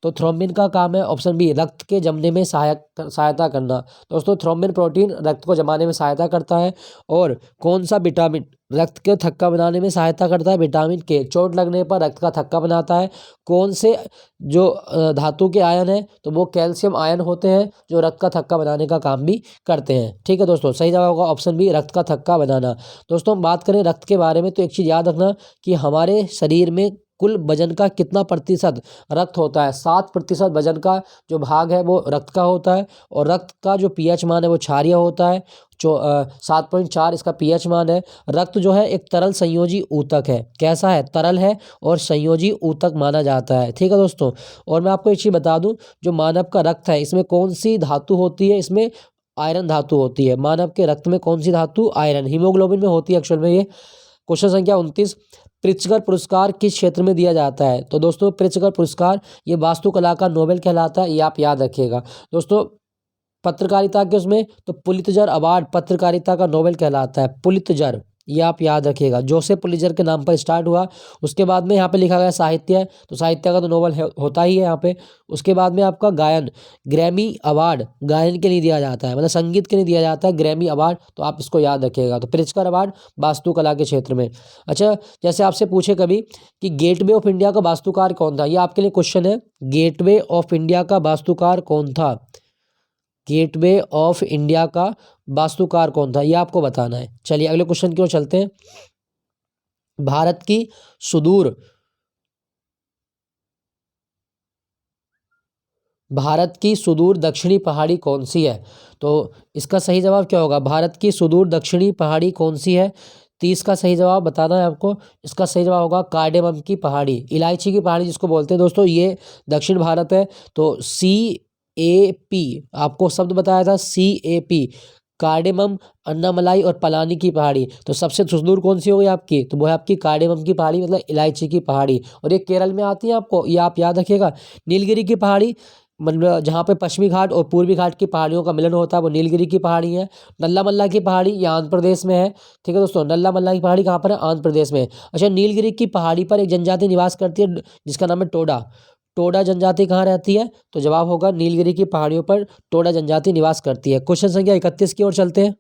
तो थ्रोम्बिन का काम है ऑप्शन बी, रक्त के जमने में सहायता करना। दोस्तों थ्रोम्बिन प्रोटीन रक्त को जमाने में सहायता करता है। और कौन सा विटामिन रक्त के थक्का बनाने में सहायता करता है? विटामिन के, चोट लगने पर रक्त का थक्का बनाता है। कौन से जो धातु के आयन है? तो वो कैल्शियम आयन होते हैं जो रक्त का थक्का बनाने का काम भी करते हैं। ठीक है दोस्तों, सही जवाब होगा ऑप्शन बी, रक्त का थक्का बनाना। दोस्तों बात करें रक्त के बारे में तो एक चीज़ याद रखना कि हमारे शरीर में कुल वजन का कितना प्रतिशत रक्त होता है? 7% वजन का जो भाग है वो रक्त का होता है। और रक्त का जो पीएच मान है वो क्षारीय होता है, जो 7.4 इसका पीएच मान है। रक्त जो है एक तरल संयोजी ऊतक है। कैसा है? तरल है और संयोजी ऊतक माना जाता है। ठीक है दोस्तों, और मैं आपको एक चीज़ बता दूं, जो मानव का रक्त है इसमें कौन सी धातु होती है? इसमें आयरन धातु होती है। मानव के रक्त में कौन सी धातु? आयरन। हीमोग्लोबिन में होती है एक्चुअल में ये। क्वेश्चन संख्या 29, प्रित्जकर पुरस्कार किस क्षेत्र में दिया जाता है? तो दोस्तों प्रित्जकर पुरस्कार ये वास्तुकला का नोबेल कहलाता है, ये आप याद रखिएगा। दोस्तों पत्रकारिता के उसमें तो पुलित्जर अवार्ड पत्रकारिता का नोबेल कहलाता है, पुलित्जर, ये आप याद रखिएगा। जोसेफ पुलित्जर के नाम पर स्टार्ट हुआ। उसके बाद में यहाँ पे लिखा गया साहित्य है, तो साहित्य का तो नोबेल होता ही है यहाँ पे। उसके बाद में आपका गायन, ग्रैमी अवार्ड गायन के लिए दिया जाता है, मतलब संगीत के लिए दिया जाता है ग्रैमी अवार्ड, तो आप इसको याद रखिएगा। तो प्रित्जकर अवार्ड वास्तुकला के क्षेत्र में। अच्छा, जैसे आपसे पूछे कभी कि गेटवे ऑफ इंडिया का वास्तुकार कौन था, ये आपके लिए क्वेश्चन है। गेटवे ऑफ इंडिया का वास्तुकार कौन था? गेटवे ऑफ इंडिया का वास्तुकार कौन था, ये आपको बताना है। चलिए अगले क्वेश्चन की ओर चलते हैं। भारत की सुदूर भारत की सुदूर दक्षिणी पहाड़ी कौन सी है? तो इसका सही जवाब क्या होगा? भारत की सुदूर दक्षिणी पहाड़ी कौन सी है? 30 का सही जवाब बताना है आपको। इसका सही जवाब होगा कार्डेमम की पहाड़ी, इलायची की पहाड़ी जिसको बोलते हैं दोस्तों, ये दक्षिण भारत है। तो CAP आपको शब्द बताया था, CAP, कार्डेमम, अन्नामलाई और पलानी की पहाड़ी। तो सबसे सुदूर कौन सी होगी आपकी? तो वो है आपकी कार्डेमम की पहाड़ी, मतलब इलायची की पहाड़ी। और ये केरल में आती है, आपको ये आप याद रखिएगा। नीलगिरी की पहाड़ी, मतलब जहाँ पे पश्चिमी घाट और पूर्वी घाट की पहाड़ियों का मिलन होता है, वो नीलगिरी की पहाड़ी है। नल्ला मल्ला की पहाड़ी ये आंध्र प्रदेश में है। ठीक है दोस्तों, नल्ला मल्ला की पहाड़ी कहाँ पर है? आंध्र प्रदेश में। अच्छा, नीलगिरी की पहाड़ी पर एक जनजाति निवास करती है जिसका नाम है टोडा। टोडा जनजाति कहाँ रहती है? तो जवाब होगा नीलगिरी की पहाड़ियों पर टोडा जनजाति निवास करती है। क्वेश्चन संख्या 31 की ओर चलते हैं।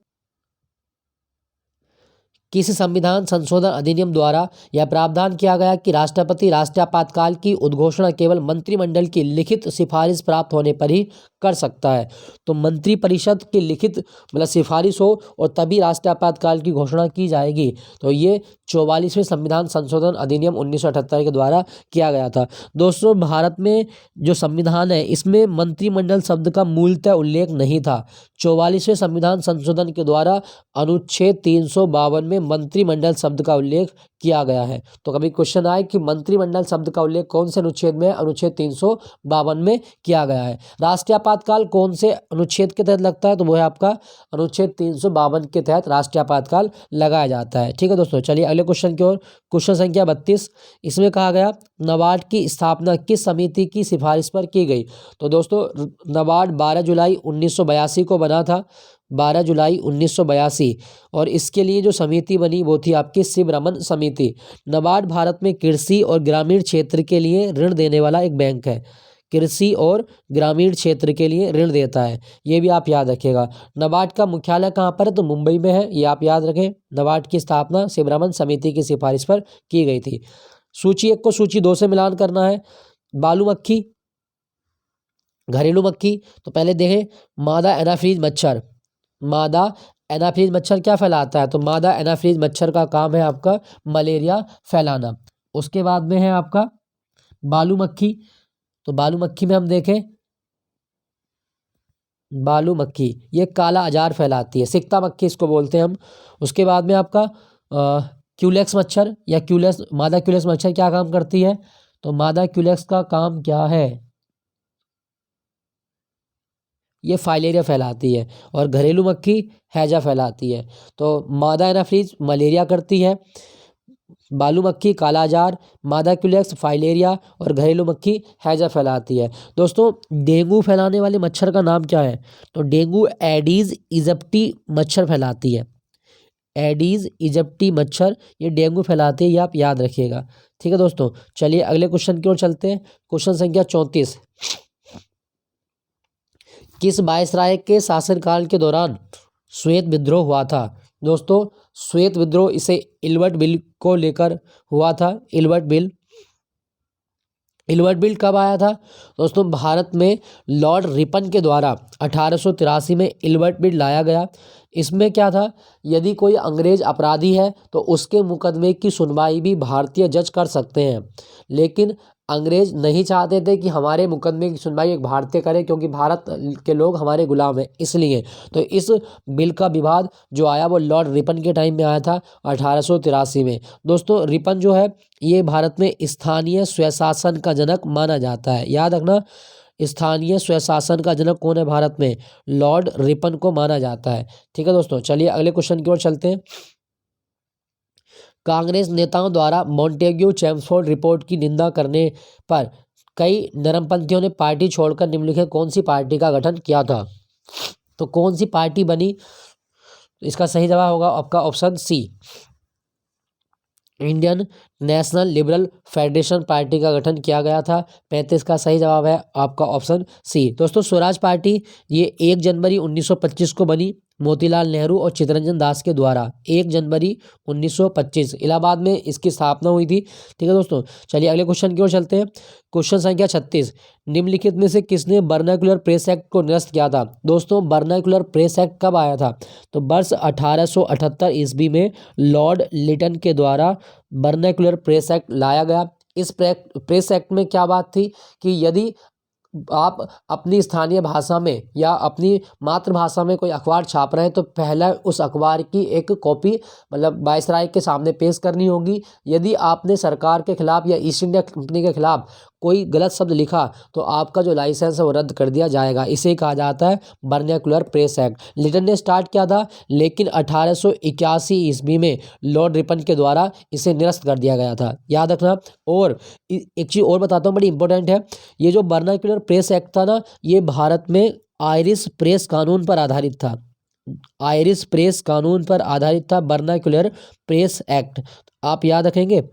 किस संविधान संशोधन अधिनियम द्वारा यह प्रावधान किया गया कि राष्ट्रपति राष्ट्रीय आपातकाल की उद्घोषणा केवल मंत्रिमंडल की लिखित सिफारिश प्राप्त होने पर ही कर सकता है? तो मंत्रिपरिषद की लिखित मतलब सिफारिश हो और तभी राष्ट्रीय आपातकाल की घोषणा की जाएगी। तो ये 44वें संविधान संशोधन अधिनियम 1978 के द्वारा किया गया था। दोस्तों, भारत में जो संविधान है इसमें मंत्रिमंडल शब्द का मूलतः उल्लेख नहीं था। 44वें संविधान संशोधन के द्वारा अनुच्छेद 352 में मंत्रिमंडल शब्द का उल्लेख किया गया है। तो कभी क्वेश्चन आए कि मंत्रिमंडल शब्द का उल्लेख कौन से अनुच्छेद में है? अनुच्छेद 352 में किया गया है। राष्ट्रीय आपातकाल कौन से अनुच्छेद के तहत लगता है? तो वो है आपका अनुच्छेद 352 के तहत राष्ट्रीय आपातकाल लगाया जाता है। ठीक है दोस्तों, चलिए अगले क्वेश्चन की ओर। क्वेश्चन संख्या 32, इसमें कहा गया नाबार्ड की स्थापना किस समिति की सिफारिश पर की गई? तो दोस्तों, नाबार्ड 12 जुलाई 1982 को बना था, 12 जुलाई 1982। और इसके लिए जो समिति बनी वो थी आपकी शिवरमन समिति। नाबार्ड भारत में कृषि और ग्रामीण क्षेत्र के लिए ऋण देने वाला एक बैंक है। कृषि और ग्रामीण क्षेत्र के लिए ऋण देता है, ये भी आप याद रखिएगा। नाबार्ड का मुख्यालय कहाँ पर है? तो मुंबई में है, ये आप याद रखें। नाबार्ड की स्थापना शिवरमन समिति की सिफारिश पर की गई थी। सूची 1 को सूची 2 से मिलान करना है। बालू मक्खी, घरेलू मक्खी। तो पहले देखें, मादा एनाफीज मच्छर। मादा एनाफीज मच्छर क्या फैलाता है? तो मादा एनाफीज मच्छर का काम है आपका मलेरिया फैलाना। उसके बाद में है आपका बालू मक्खी। तो बालू मक्खी में हम देखें, बालू मक्खी ये काला अजार फैलाती है, सिकता मक्खी इसको बोलते हैं हम। उसके बाद में आपका क्यूलेक्स मच्छर या क्यूलेक्स, मादा क्यूलेक्स मच्छर क्या काम करती है? तो मादा क्यूलेक्स का काम क्या है? ये फाइलेरिया फैलाती है। और घरेलू मक्खी हैजा फैलाती है। तो मादा एनाफीज मलेरिया करती है, बालू मक्खी कालाजार, मादा क्यूलेक्स फाइलेरिया और घरेलू मक्खी हैजा फैलाती है। दोस्तों, डेंगू फैलाने वाले मच्छर का नाम क्या है? तो डेंगू एडीज इजिप्टी मच्छर फैलाती है। एडीज इजिप्टी मच्छर ये डेंगू फैलाती है, ये आप याद रखिएगा। ठीक है दोस्तों, चलिए अगले क्वेश्चन की ओर चलते हैं। क्वेश्चन संख्या 34, किस वायसराय के शासनकाल के दौरान श्वेत विद्रोह हुआ था? दोस्तों, श्वेत विद्रोह इसे इल्बर्ट बिल को लेकर हुआ था। इल्बर्ट बिल, इल्बर्ट बिल कब आया था? दोस्तों, भारत में लॉर्ड रिपन के द्वारा 1883 में इल्बर्ट बिल लाया गया। इसमें क्या था, यदि कोई अंग्रेज अपराधी है तो उसके मुकदमे की सुनवाई भी भारतीय जज कर सकते हैं। लेकिन अंग्रेज नहीं चाहते थे कि हमारे मुकदमे की सुनवाई एक भारतीय करे, क्योंकि भारत के लोग हमारे गुलाम हैं, इसलिए। तो इस बिल का विवाद जो आया वो लॉर्ड रिपन के टाइम में आया था 1883 में। दोस्तों, रिपन जो है ये भारत में स्थानीय स्वशासन का जनक माना जाता है, याद रखना। स्थानीय स्वशासन का जनक कौन है भारत में? लॉर्ड रिपन को माना जाता है। ठीक है दोस्तों, चलिए अगले क्वेश्चन की ओर चलते हैं। कांग्रेस नेताओं द्वारा मॉन्टेग्यू चैम्सफोर्ड रिपोर्ट की निंदा करने पर कई नरमपंथियों ने पार्टी छोड़कर निम्नलिखित कौन सी पार्टी का गठन किया था? तो कौन सी पार्टी बनी? इसका सही जवाब होगा आपका option C, Indian National Liberal Federation party का गठन किया गया था। 35 का सही जवाब है आपका ऑप्शन सी। दोस्तों, स्वराज पार्टी ये 1 जनवरी 1925 को बनी, मोतीलाल नेहरू और चित्तरंजन दास के द्वारा। 1 जनवरी 1925 इलाहाबाद में इसकी स्थापना हुई थी। ठीक है दोस्तों, चलिए अगले क्वेश्चन की ओर चलते हैं। क्वेश्चन संख्या 36, निम्नलिखित में से किसने वर्नाक्युलर प्रेस एक्ट को निरस्त किया था? दोस्तों, वर्नाक्युलर प्रेस एक्ट कब आया था? तो वर्ष 1878 ईस्वी में लॉर्ड लिटन के द्वारा वर्नाक्युलर प्रेस एक्ट लाया गया। इस प्रेस एक्ट में क्या बात थी कि यदि आप अपनी स्थानीय भाषा में या अपनी मातृभाषा में कोई अखबार छाप रहे हैं तो पहला उस अखबार की एक कॉपी मतलब वायसराय के सामने पेश करनी होगी। यदि आपने सरकार के खिलाफ या ईस्ट इंडिया कंपनी के खिलाफ कोई गलत शब्द लिखा तो आपका जो लाइसेंस है वो रद्द कर दिया जाएगा। इसे कहा जाता है वर्नाक्युलर प्रेस एक्ट। लिटन ने स्टार्ट किया था, लेकिन 1881 ईस्वी में लॉर्ड रिपन के द्वारा इसे निरस्त कर दिया गया था, याद रखना। और एक चीज़ और बताता हूँ, बड़ी इंपॉर्टेंट है। ये जो वर्नाक्युलर प्रेस एक्ट था ना, ये भारत में आयरिश प्रेस कानून पर आधारित था। आयरिश प्रेस कानून पर आधारित था वर्नाक्युलर प्रेस एक्ट, आप याद रखेंगे।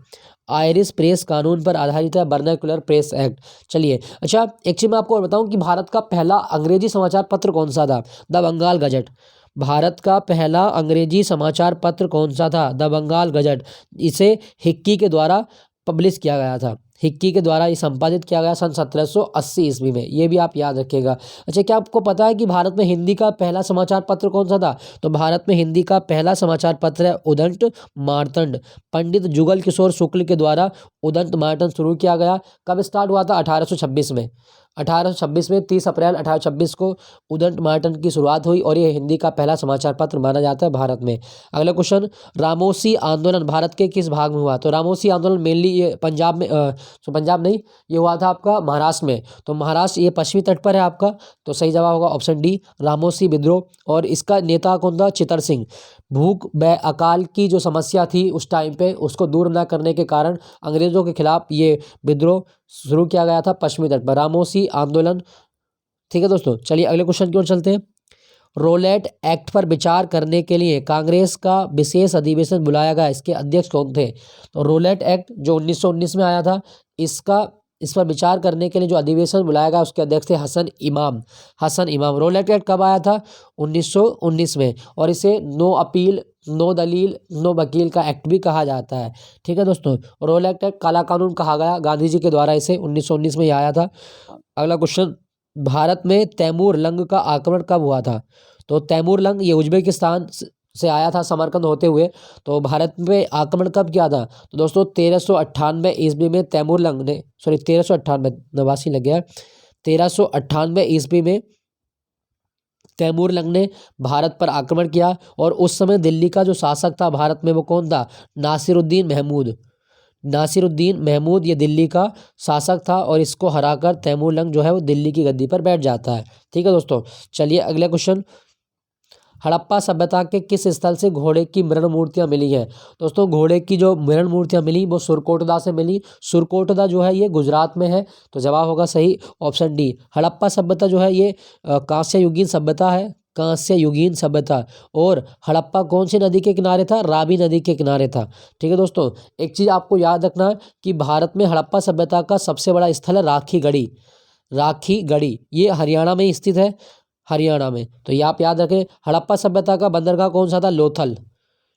आयरिश प्रेस कानून पर आधारित है वर्नाक्युलर प्रेस एक्ट। चलिए, अच्छा एक चीज मैं आपको और बताऊं कि भारत का पहला अंग्रेजी समाचार पत्र कौन सा था? The Bengal gazette. भारत का पहला अंग्रेजी समाचार पत्र कौन सा था? The Bengal Gazette. इसे हिक्की के द्वारा पब्लिश किया गया था। हिक्की के द्वारा ये संपादित किया गया सन 1780 ईस्वी में, ये भी आप याद रखिएगा। अच्छा, क्या आपको पता है कि भारत में हिंदी का पहला समाचार पत्र कौन सा था? तो भारत में हिंदी का पहला समाचार पत्र है उदंत मार्तंड। पंडित जुगल किशोर शुक्ल के द्वारा उदंत मार्तंड शुरू किया गया। कब स्टार्ट हुआ था? 1826 में। 1826 में 30 अप्रैल 1826 को उदंत मार्तंड की शुरुआत हुई और ये हिंदी का पहला समाचार पत्र माना जाता है भारत में। अगला क्वेश्चन, रामोसी आंदोलन भारत के किस भाग में हुआ? तो रामोसी आंदोलन मेनली ये पंजाब में पंजाब नहीं, ये हुआ था आपका महाराष्ट्र में। तो महाराष्ट्र ये पश्चिमी तट पर है आपका, तो सही जवाब होगा ऑप्शन डी, रामोसी विद्रोह। और इसका नेता कौन था? चितर सिंह। भूख व अकाल की जो समस्या थी उस टाइम पे, उसको दूर न करने के कारण अंग्रेजों के खिलाफ ये विद्रोह शुरू किया गया था पश्चिमी तट पर, रामोसी आंदोलन। ठीक है दोस्तों, चलिए अगले क्वेश्चन की ओर चलते हैं। रोलेट एक्ट पर विचार करने के लिए कांग्रेस का विशेष अधिवेशन बुलाया गया, इसके अध्यक्ष कौन थे? तो रोलेट एक्ट जो 1919 में आया था, इस पर विचार करने के लिए जो अधिवेशन बुलाया गया उसके अध्यक्ष थे हसन इमाम। हसन इमाम। रोलेट एक्ट कब आया था? 1919 में। और इसे नो अपील, नो दलील, नो वकील का एक्ट भी कहा जाता है। ठीक है दोस्तों, रोलेट एक्ट काला कानून कहा गया, गांधी जी के द्वारा इसे 1919 में ही आया था। अगला क्वेश्चन, भारत में तैमूर लंग का आक्रमण कब हुआ था? तो तैमूर लंग ये उज्बेकिस्तान से आया था समरकंद होते हुए। तो भारत में आक्रमण कब किया था? तो दोस्तों 1398 ईस्वी में तैमूर लंग ने, सॉरी 1398, नवासी लग गया, 1398 ईस्वी में तैमूर लंग ने भारत पर आक्रमण किया। और उस समय दिल्ली का जो शासक था भारत में वो कौन था? नासिरुद्दीन महमूद। नासिरुद्दीन महमूद ये दिल्ली का शासक था और इसको हराकर तैमूर लंग जो है वो दिल्ली की गद्दी पर बैठ जाता है। ठीक है दोस्तों, चलिए अगला क्वेश्चन, हड़प्पा सभ्यता के किस स्थल से घोड़े की मृण मूर्तियां मिली हैं? दोस्तों घोड़े की जो मृण मूर्तियां मिली वो सुरकोटदा से मिली। सुरकोटदा जो है ये गुजरात में है, तो जवाब होगा सही ऑप्शन डी। हड़प्पा सभ्यता जो है ये कांस्य युगीन सभ्यता है, कांस्य युगीन सभ्यता। और हड़प्पा कौन सी नदी के किनारे था? रावी नदी के किनारे था। ठीक है दोस्तों, एक चीज़ आपको याद रखना कि भारत में हड़प्पा सभ्यता का सबसे बड़ा स्थल है राखी गढ़ी। राखी गढ़ी ये हरियाणा में स्थित है, हरियाणा में। तो ये आप याद रखें। हड़प्पा सभ्यता का बंदरगाह कौन सा था? लोथल।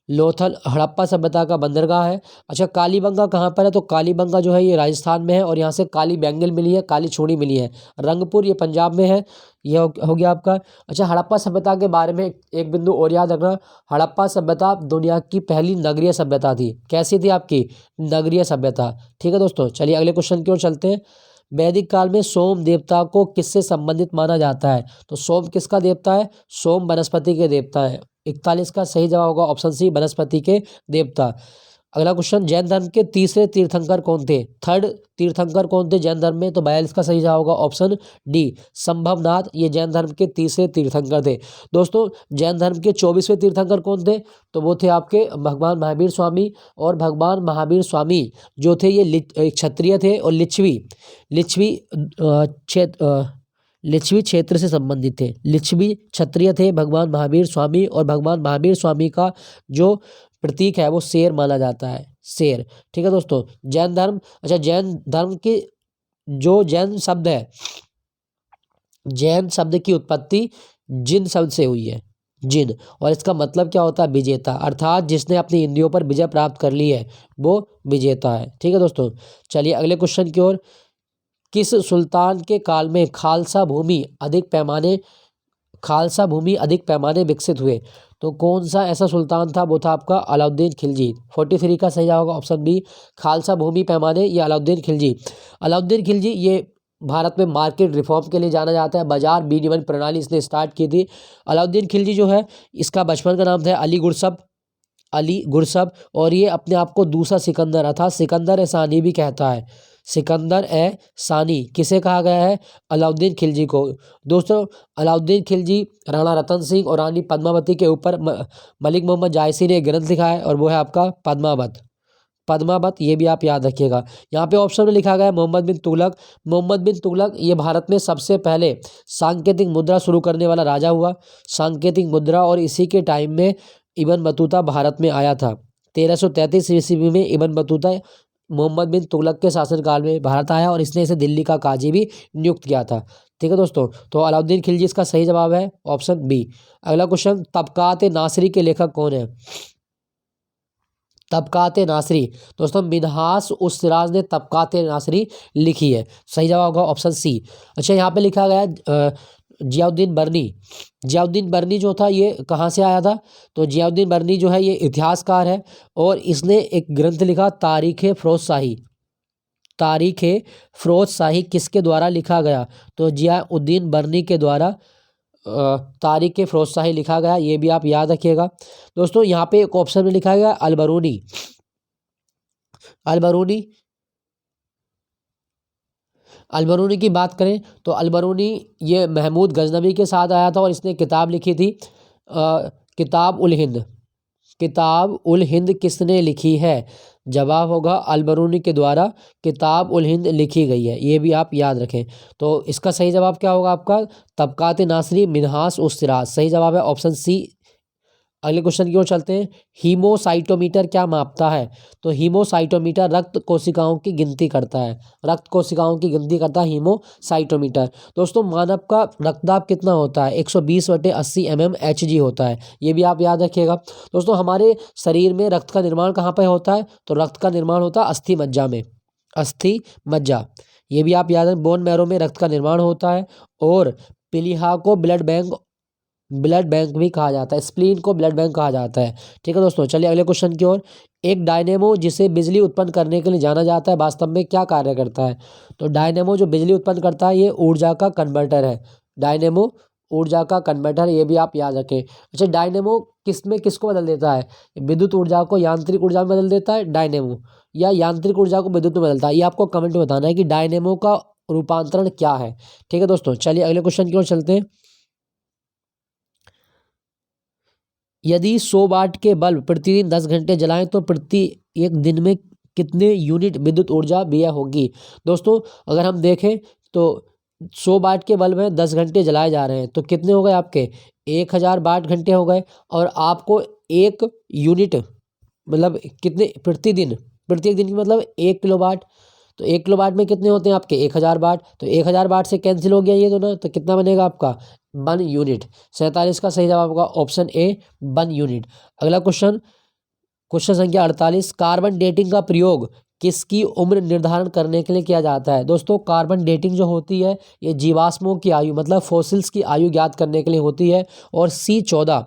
लोथल हड़प्पा सभ्यता का बंदरगाह है। अच्छा, कालीबंगा कहाँ पर है? तो कालीबंगा जो है ये राजस्थान में है और यहाँ से काली बैंगल मिली है, काली चूड़ी मिली है। रंगपुर ये पंजाब में है। ये हो गया आपका। अच्छा, हड़प्पा सभ्यता के बारे में एक बिंदु और याद रखना, हड़प्पा सभ्यता दुनिया की पहली नगरीय सभ्यता थी। कैसी थी आपकी? नगरीय सभ्यता। ठीक है दोस्तों, चलिए अगले क्वेश्चन की ओर चलते हैं। वैदिक काल में सोम देवता को किससे संबंधित माना जाता है? तो सोम किसका देवता है? सोम वनस्पति के देवता है। 41 का सही जवाब होगा ऑप्शन सी, वनस्पति के देवता। अगला क्वेश्चन, जैन धर्म के तीसरे तीर्थंकर कौन थे? थर्ड तीर्थंकर कौन थे जैन धर्म में? तो 42 का सही जवाब होगा ऑप्शन डी, संभवनाथ। ये जैन धर्म के तीसरे तीर्थंकर थे। दोस्तों जैन धर्म के 24वें तीर्थंकर कौन थे? तो वो थे आपके भगवान महावीर स्वामी। और भगवान महावीर स्वामी जो थे ये क्षत्रिय थे और लिच्छवी क्षेत्र से संबंधित थे। लिच्छवी क्षत्रिय थे भगवान महावीर स्वामी। और भगवान महावीर स्वामी का जो प्रतीक है वो शेर माना जाता है, शेर। ठीक है दोस्तों, जैन धर्म। अच्छा, जैन धर्म के जो जैन शब्द है, जैन शब्द की उत्पत्ति जिन शब्द से हुई है, जिन। और इसका मतलब क्या होता है? विजेता, अर्थात जिसने अपनी इंद्रियों पर विजय प्राप्त कर ली है वो विजेता है। ठीक है दोस्तों, चलिए अगले क्वेश्चन की ओर। किस सुल्तान के काल में खालसा भूमि अधिक पैमाने विकसित हुए? तो कौन सा ऐसा सुल्तान था? वो था आपका अलाउद्दीन खिलजी। 43 का सही होगा ऑप्शन बी, खालसा भूमि पैमाने, ये अलाउद्दीन खिलजी। अलाउद्दीन खिलजी ये भारत में मार्केट रिफॉर्म के लिए जाना जाता है। बाजार विनियमन प्रणाली इसने स्टार्ट की थी। अलाउद्दीन खिलजी जो है, इसका बचपन का नाम था अली गुरसब, और ये अपने आप को दूसरा सिकंदर अर्थात सिकंदर ए सानी भी कहता है। सिकंदर ए सानी किसे कहा गया है? अलाउद्दीन खिलजी को। दोस्तों, अलाउद्दीन खिलजी राणा रतन सिंह और रानी पद्मावती के ऊपर मलिक मोहम्मद जायसी ने एक ग्रंथ लिखा है, और वो है आपका पद्मावत। ये भी आप याद रखिएगा। यहाँ पे ऑप्शन में लिखा गया है मोहम्मद बिन तुगलक। मोहम्मद बिन तुगलक ये भारत में सबसे पहले सांकेतिक मुद्रा शुरू करने वाला राजा हुआ। सांकेतिक मुद्रा, और इसी के टाइम में इब्न बतूता भारत में आया था। 1333 ईस्वी में इब्न बतूता मोहम्मद बिन तुगलक के शासनकाल में भारत आया, और इसने इसे दिल्ली का काजी भी नियुक्त किया था। ठीक है दोस्तों, तो अलाउद्दीन खिलजी इसका सही जवाब है ऑप्शन बी। अगला क्वेश्चन, तबकात नासरी के लेखक कौन है? तबकात नासरी, दोस्तों मिन्हास उस सिराज ने तबकात नासरी लिखी है। सही जवाब होगा ऑप्शन सी। अच्छा, यहाँ पे लिखा गया है जियाउद्दीन बर्नी। जियाउद्दीन बर्नी जो था ये कहाँ से आया था? तो जियाउद्दीन बर्नी जो है ये इतिहासकार है, और इसने एक ग्रंथ लिखा तारीख फ़िरोज़ शाही किसके द्वारा लिखा गया? तो जियाउद्दीन बर्नी के द्वारा तारीख फ़िरोज़ शाही लिखा गया। ये भी आप याद रखिएगा। दोस्तों, यहाँ पे एक ऑप्शन में लिखा गया अलबरूनी। अलबरूनी की बात करें तो अलबरूनी ये महमूद गजनवी के साथ आया था, और इसने किताब लिखी थी किताब उल हिंद किसने लिखी है? जवाब होगा अलबरूनी के द्वारा किताब उल हिंद लिखी गई है। ये भी आप याद रखें। तो इसका सही जवाब क्या होगा आपका? तबकात नासरी मिन्हास उस सिराज। सही जवाब है ऑप्शन सी। अगले क्वेश्चन की ओर चलते हैं। हीमोसाइटोमीटर क्या मापता है? तो हीमोसाइटोमीटर रक्त कोशिकाओं की गिनती करता है। हीमोसाइटोमीटर। दोस्तों, मानव का रक्तदाब कितना होता है? 120/80 mmHg होता है। ये भी आप याद रखिएगा। दोस्तों, हमारे शरीर में रक्त का निर्माण कहाँ पर होता है? तो रक्त का निर्माण होता है अस्थि मज्जा में। ये भी आप याद रखें। बोन मैरो में रक्त का निर्माण होता है, और प्लीहा को ब्लड बैंक भी कहा जाता है। स्प्लीन को ब्लड बैंक कहा जाता है। ठीक है दोस्तों, चलिए अगले क्वेश्चन की ओर। एक डायनेमो जिसे बिजली उत्पन्न करने के लिए जाना जाता है, वास्तव में क्या कार्य करता है? तो डायनेमो जो बिजली उत्पन्न करता है, ये ऊर्जा का कन्वर्टर है। डायनेमो ऊर्जा का कन्वर्टर, ये भी आप याद रखें। अच्छा, डायनेमो किसको बदल देता है? विद्युत ऊर्जा को यांत्रिक ऊर्जा में बदल देता है डायनेमो, या यांत्रिक ऊर्जा को विद्युत में बदलता है? ये आपको कमेंट में बताना है कि डायनेमो का रूपांतरण क्या है। ठीक है दोस्तों, चलिए अगले क्वेश्चन की ओर चलते हैं। यदि 100 वाट के बल्ब प्रतिदिन 10 घंटे जलाएं तो प्रति एक दिन में कितने यूनिट विद्युत ऊर्जा व्यय होगी? दोस्तों, अगर हम देखें तो 100 वाट के बल्ब हैं, 10 घंटे जलाए जा रहे हैं, तो कितने हो गए आपके? 1000 वाट घंटे हो गए। और आपको एक यूनिट मतलब कितने प्रत्येक दिन की मतलब 1 किलोवाट। तो 1 किलोवाट में कितने होते हैं आपके? 1000 वाट। तो 1000 वाट से कैंसिल हो गया ये दोनों, तो कितना बनेगा आपका? 1 यूनिट। 47 का सही जवाब होगा ऑप्शन ए, 1 यूनिट। अगला क्वेश्चन संख्या 48। कार्बन डेटिंग का प्रयोग किसकी उम्र निर्धारण करने के लिए किया जाता है? दोस्तों, कार्बन डेटिंग जो होती है, ये जीवाश्मों की आयु मतलब फॉसिल्स की आयु ज्ञात करने के लिए होती है। और C14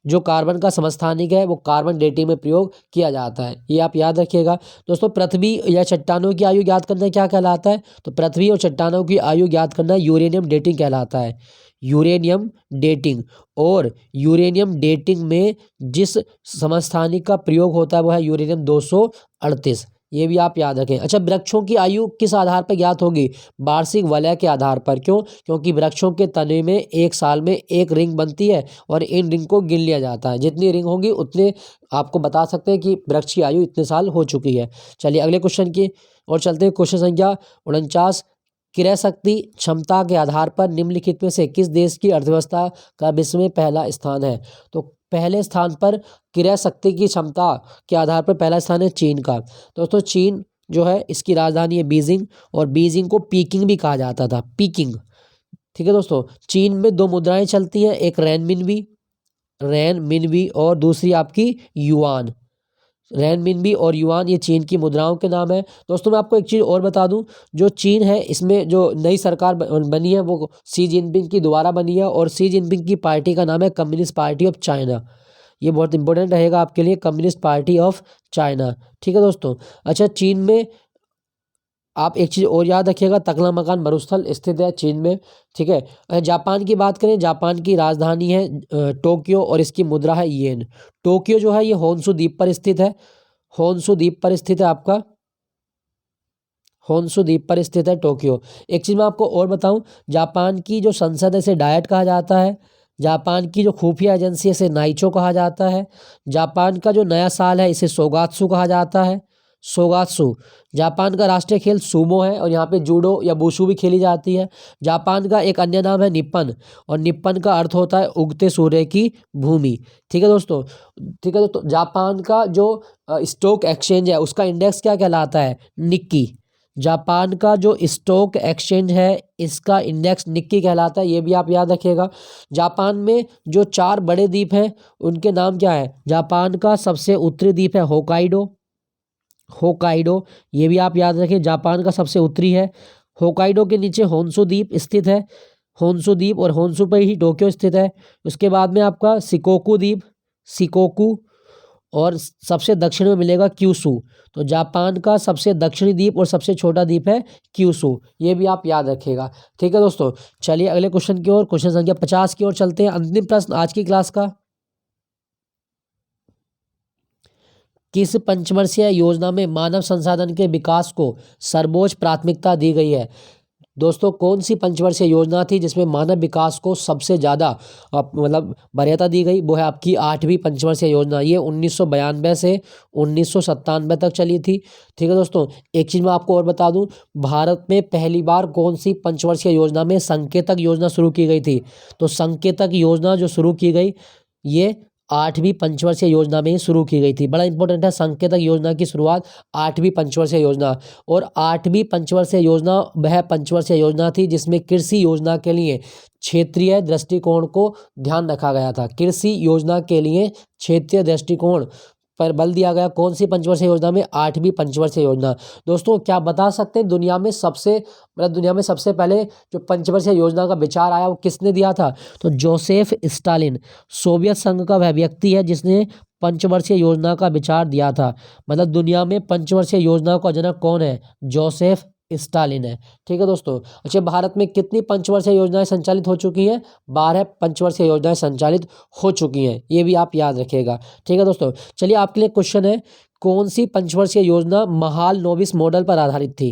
जो कार्बन का समस्थानिक है, वो कार्बन डेटिंग में प्रयोग किया जाता है। ये आप याद रखिएगा। दोस्तों, पृथ्वी या चट्टानों की आयु ज्ञात करना क्या कहलाता है? तो पृथ्वी और चट्टानों की आयु ज्ञात करना यूरेनियम डेटिंग कहलाता है। Uranium dating. और यूरेनियम डेटिंग में जिस समस्थानिक का प्रयोग होता है वो है यूरेनियम 238। ये भी आप याद रखें। अच्छा, वृक्षों की आयु किस आधार पर ज्ञात होगी? वार्षिक वलय के आधार पर। क्यों? क्योंकि वृक्षों के तने में एक साल में एक रिंग बनती है, और इन रिंग को गिन लिया जाता है। जितनी रिंग होगी उतने आपको बता सकते हैं कि वृक्ष की आयु इतने साल हो चुकी है। चलिए अगले क्वेश्चन की और चलते हैं। क्वेश्चन संख्या 49। क्रय शक्ति क्षमता के आधार पर निम्नलिखित में से किस देश की अर्थव्यवस्था का विश्व में पहला स्थान है? तो पहले स्थान पर क्रय शक्ति की क्षमता के आधार पर पहला स्थान है चीन का। दोस्तों, चीन जो है इसकी राजधानी है बीजिंग, और बीजिंग को पीकिंग भी कहा जाता था, पीकिंग। ठीक है दोस्तों, चीन में 2 मुद्राएं चलती हैं, एक रैनमिनबी और दूसरी आपकी युआन। रैनमिनबी और युआन ये चीन की मुद्राओं के नाम है। दोस्तों, मैं आपको एक चीज़ और बता दूं, जो चीन है इसमें जो नई सरकार बनी है वो शी जिनपिंग की दोबारा बनी है, और शी जिनपिंग की पार्टी का नाम है कम्युनिस्ट पार्टी ऑफ चाइना। ये बहुत इंपॉर्टेंट रहेगा आपके लिए, कम्युनिस्ट पार्टी ऑफ चाइना। ठीक है दोस्तों। अच्छा, चीन में आप एक चीज़ और याद रखिएगा, तकला-मकान मरुस्थल स्थित है चीन में, ठीक है। जापान की बात करें, जापान की राजधानी है टोक्यो और इसकी मुद्रा है येन। टोक्यो जो है ये होन्शु द्वीप पर स्थित है, होन्शु द्वीप पर स्थित है आपका, होन्शु द्वीप पर स्थित है टोक्यो। एक चीज़ मैं आपको और बताऊं, जापान की जो संसद है इसे डायट कहा जाता है, जापान की जो खुफिया एजेंसी है इसे नाइचो कहा जाता है, जापान का जो नया साल है इसे सोगात्सु कहा जाता है, सोगात्सु। जापान का राष्ट्रीय खेल सूमो है और यहाँ पे जूडो या वुशु भी खेली जाती है। जापान का एक अन्य नाम है निप्पन, और निप्पन का अर्थ होता है उगते सूर्य की भूमि। ठीक है दोस्तों, ठीक है दोस्तों। जापान का जो स्टॉक एक्सचेंज है उसका इंडेक्स क्या कहलाता है, निक्की। जापान का जो स्टॉक एक्सचेंज है इसका इंडेक्स निक्की कहलाता है, ये भी आप याद रखिएगा। जापान में जो 4 बड़े द्वीप हैं उनके नाम क्या है, जापान का सबसे उत्तरी द्वीप है होकाइडो, होकाइडो, ये भी आप याद रखें, जापान का सबसे उत्तरी है। होकाइडो के नीचे होन्शु द्वीप स्थित है, होन्शु द्वीप, और होन्शु पर ही टोक्यो स्थित है। उसके बाद में आपका शिकोकू द्वीप, शिकोकू, और सबसे दक्षिण में मिलेगा क्यूशू। तो जापान का सबसे दक्षिणी द्वीप और सबसे छोटा द्वीप है क्यूशू, ये भी आप याद रखिएगा। ठीक है दोस्तों, चलिए अगले क्वेश्चन की ओर, क्वेश्चन संख्या 50 की ओर चलते हैं। अंतिम प्रश्न आज की क्लास का, किस पंचवर्षीय योजना में मानव संसाधन के विकास को सर्वोच्च प्राथमिकता दी गई है। दोस्तों, कौन सी पंचवर्षीय योजना थी जिसमें मानव विकास को सबसे ज़्यादा मतलब वरीयता दी गई, वो है आपकी 8वीं पंचवर्षीय योजना। ये 1992 से 1997 तक चली थी। ठीक है दोस्तों, एक चीज़ मैं आपको और बता दूं, भारत में पहली बार कौन सी पंचवर्षीय योजना में संकेतक योजना शुरू की गई थी। तो संकेतक योजना जो शुरू की गई ये 8वीं पंचवर्षीय योजना में ही शुरू की गई थी। बड़ा इंपॉर्टेंट है, संकेतक योजना की शुरुआत 8वीं पंचवर्षीय योजना, और 8वीं पंचवर्षीय योजना वह पंचवर्षीय योजना थी जिसमें कृषि योजना के लिए क्षेत्रीय दृष्टिकोण को ध्यान रखा गया था। कृषि योजना के लिए क्षेत्रीय दृष्टिकोण पर बल दिया गया। कौन सी पंचवर्षीय योजना में, 8वीं पंचवर्षीय योजना। दोस्तों, क्या बता सकते हैं दुनिया में सबसे पहले जो पंचवर्षीय योजना का विचार आया वो किसने दिया था। तो जोसेफ स्टालिन, सोवियत संघ का वह व्यक्ति है जिसने पंचवर्षीय योजना का विचार दिया था। मतलब दुनिया में पंचवर्षीय योजना का जनक कौन है, जोसेफ स्टालिन है। ठीक है दोस्तों। अच्छा, भारत में कितनी पंचवर्षीय योजनाएं संचालित हो चुकी हैं, 12 पंचवर्षीय योजनाएं संचालित हो चुकी हैं, ये भी आप याद रखिएगा। ठीक है दोस्तों, चलिए आपके लिए क्वेश्चन है, कौन सी पंचवर्षीय योजना महालनोबिस मॉडल पर आधारित थी।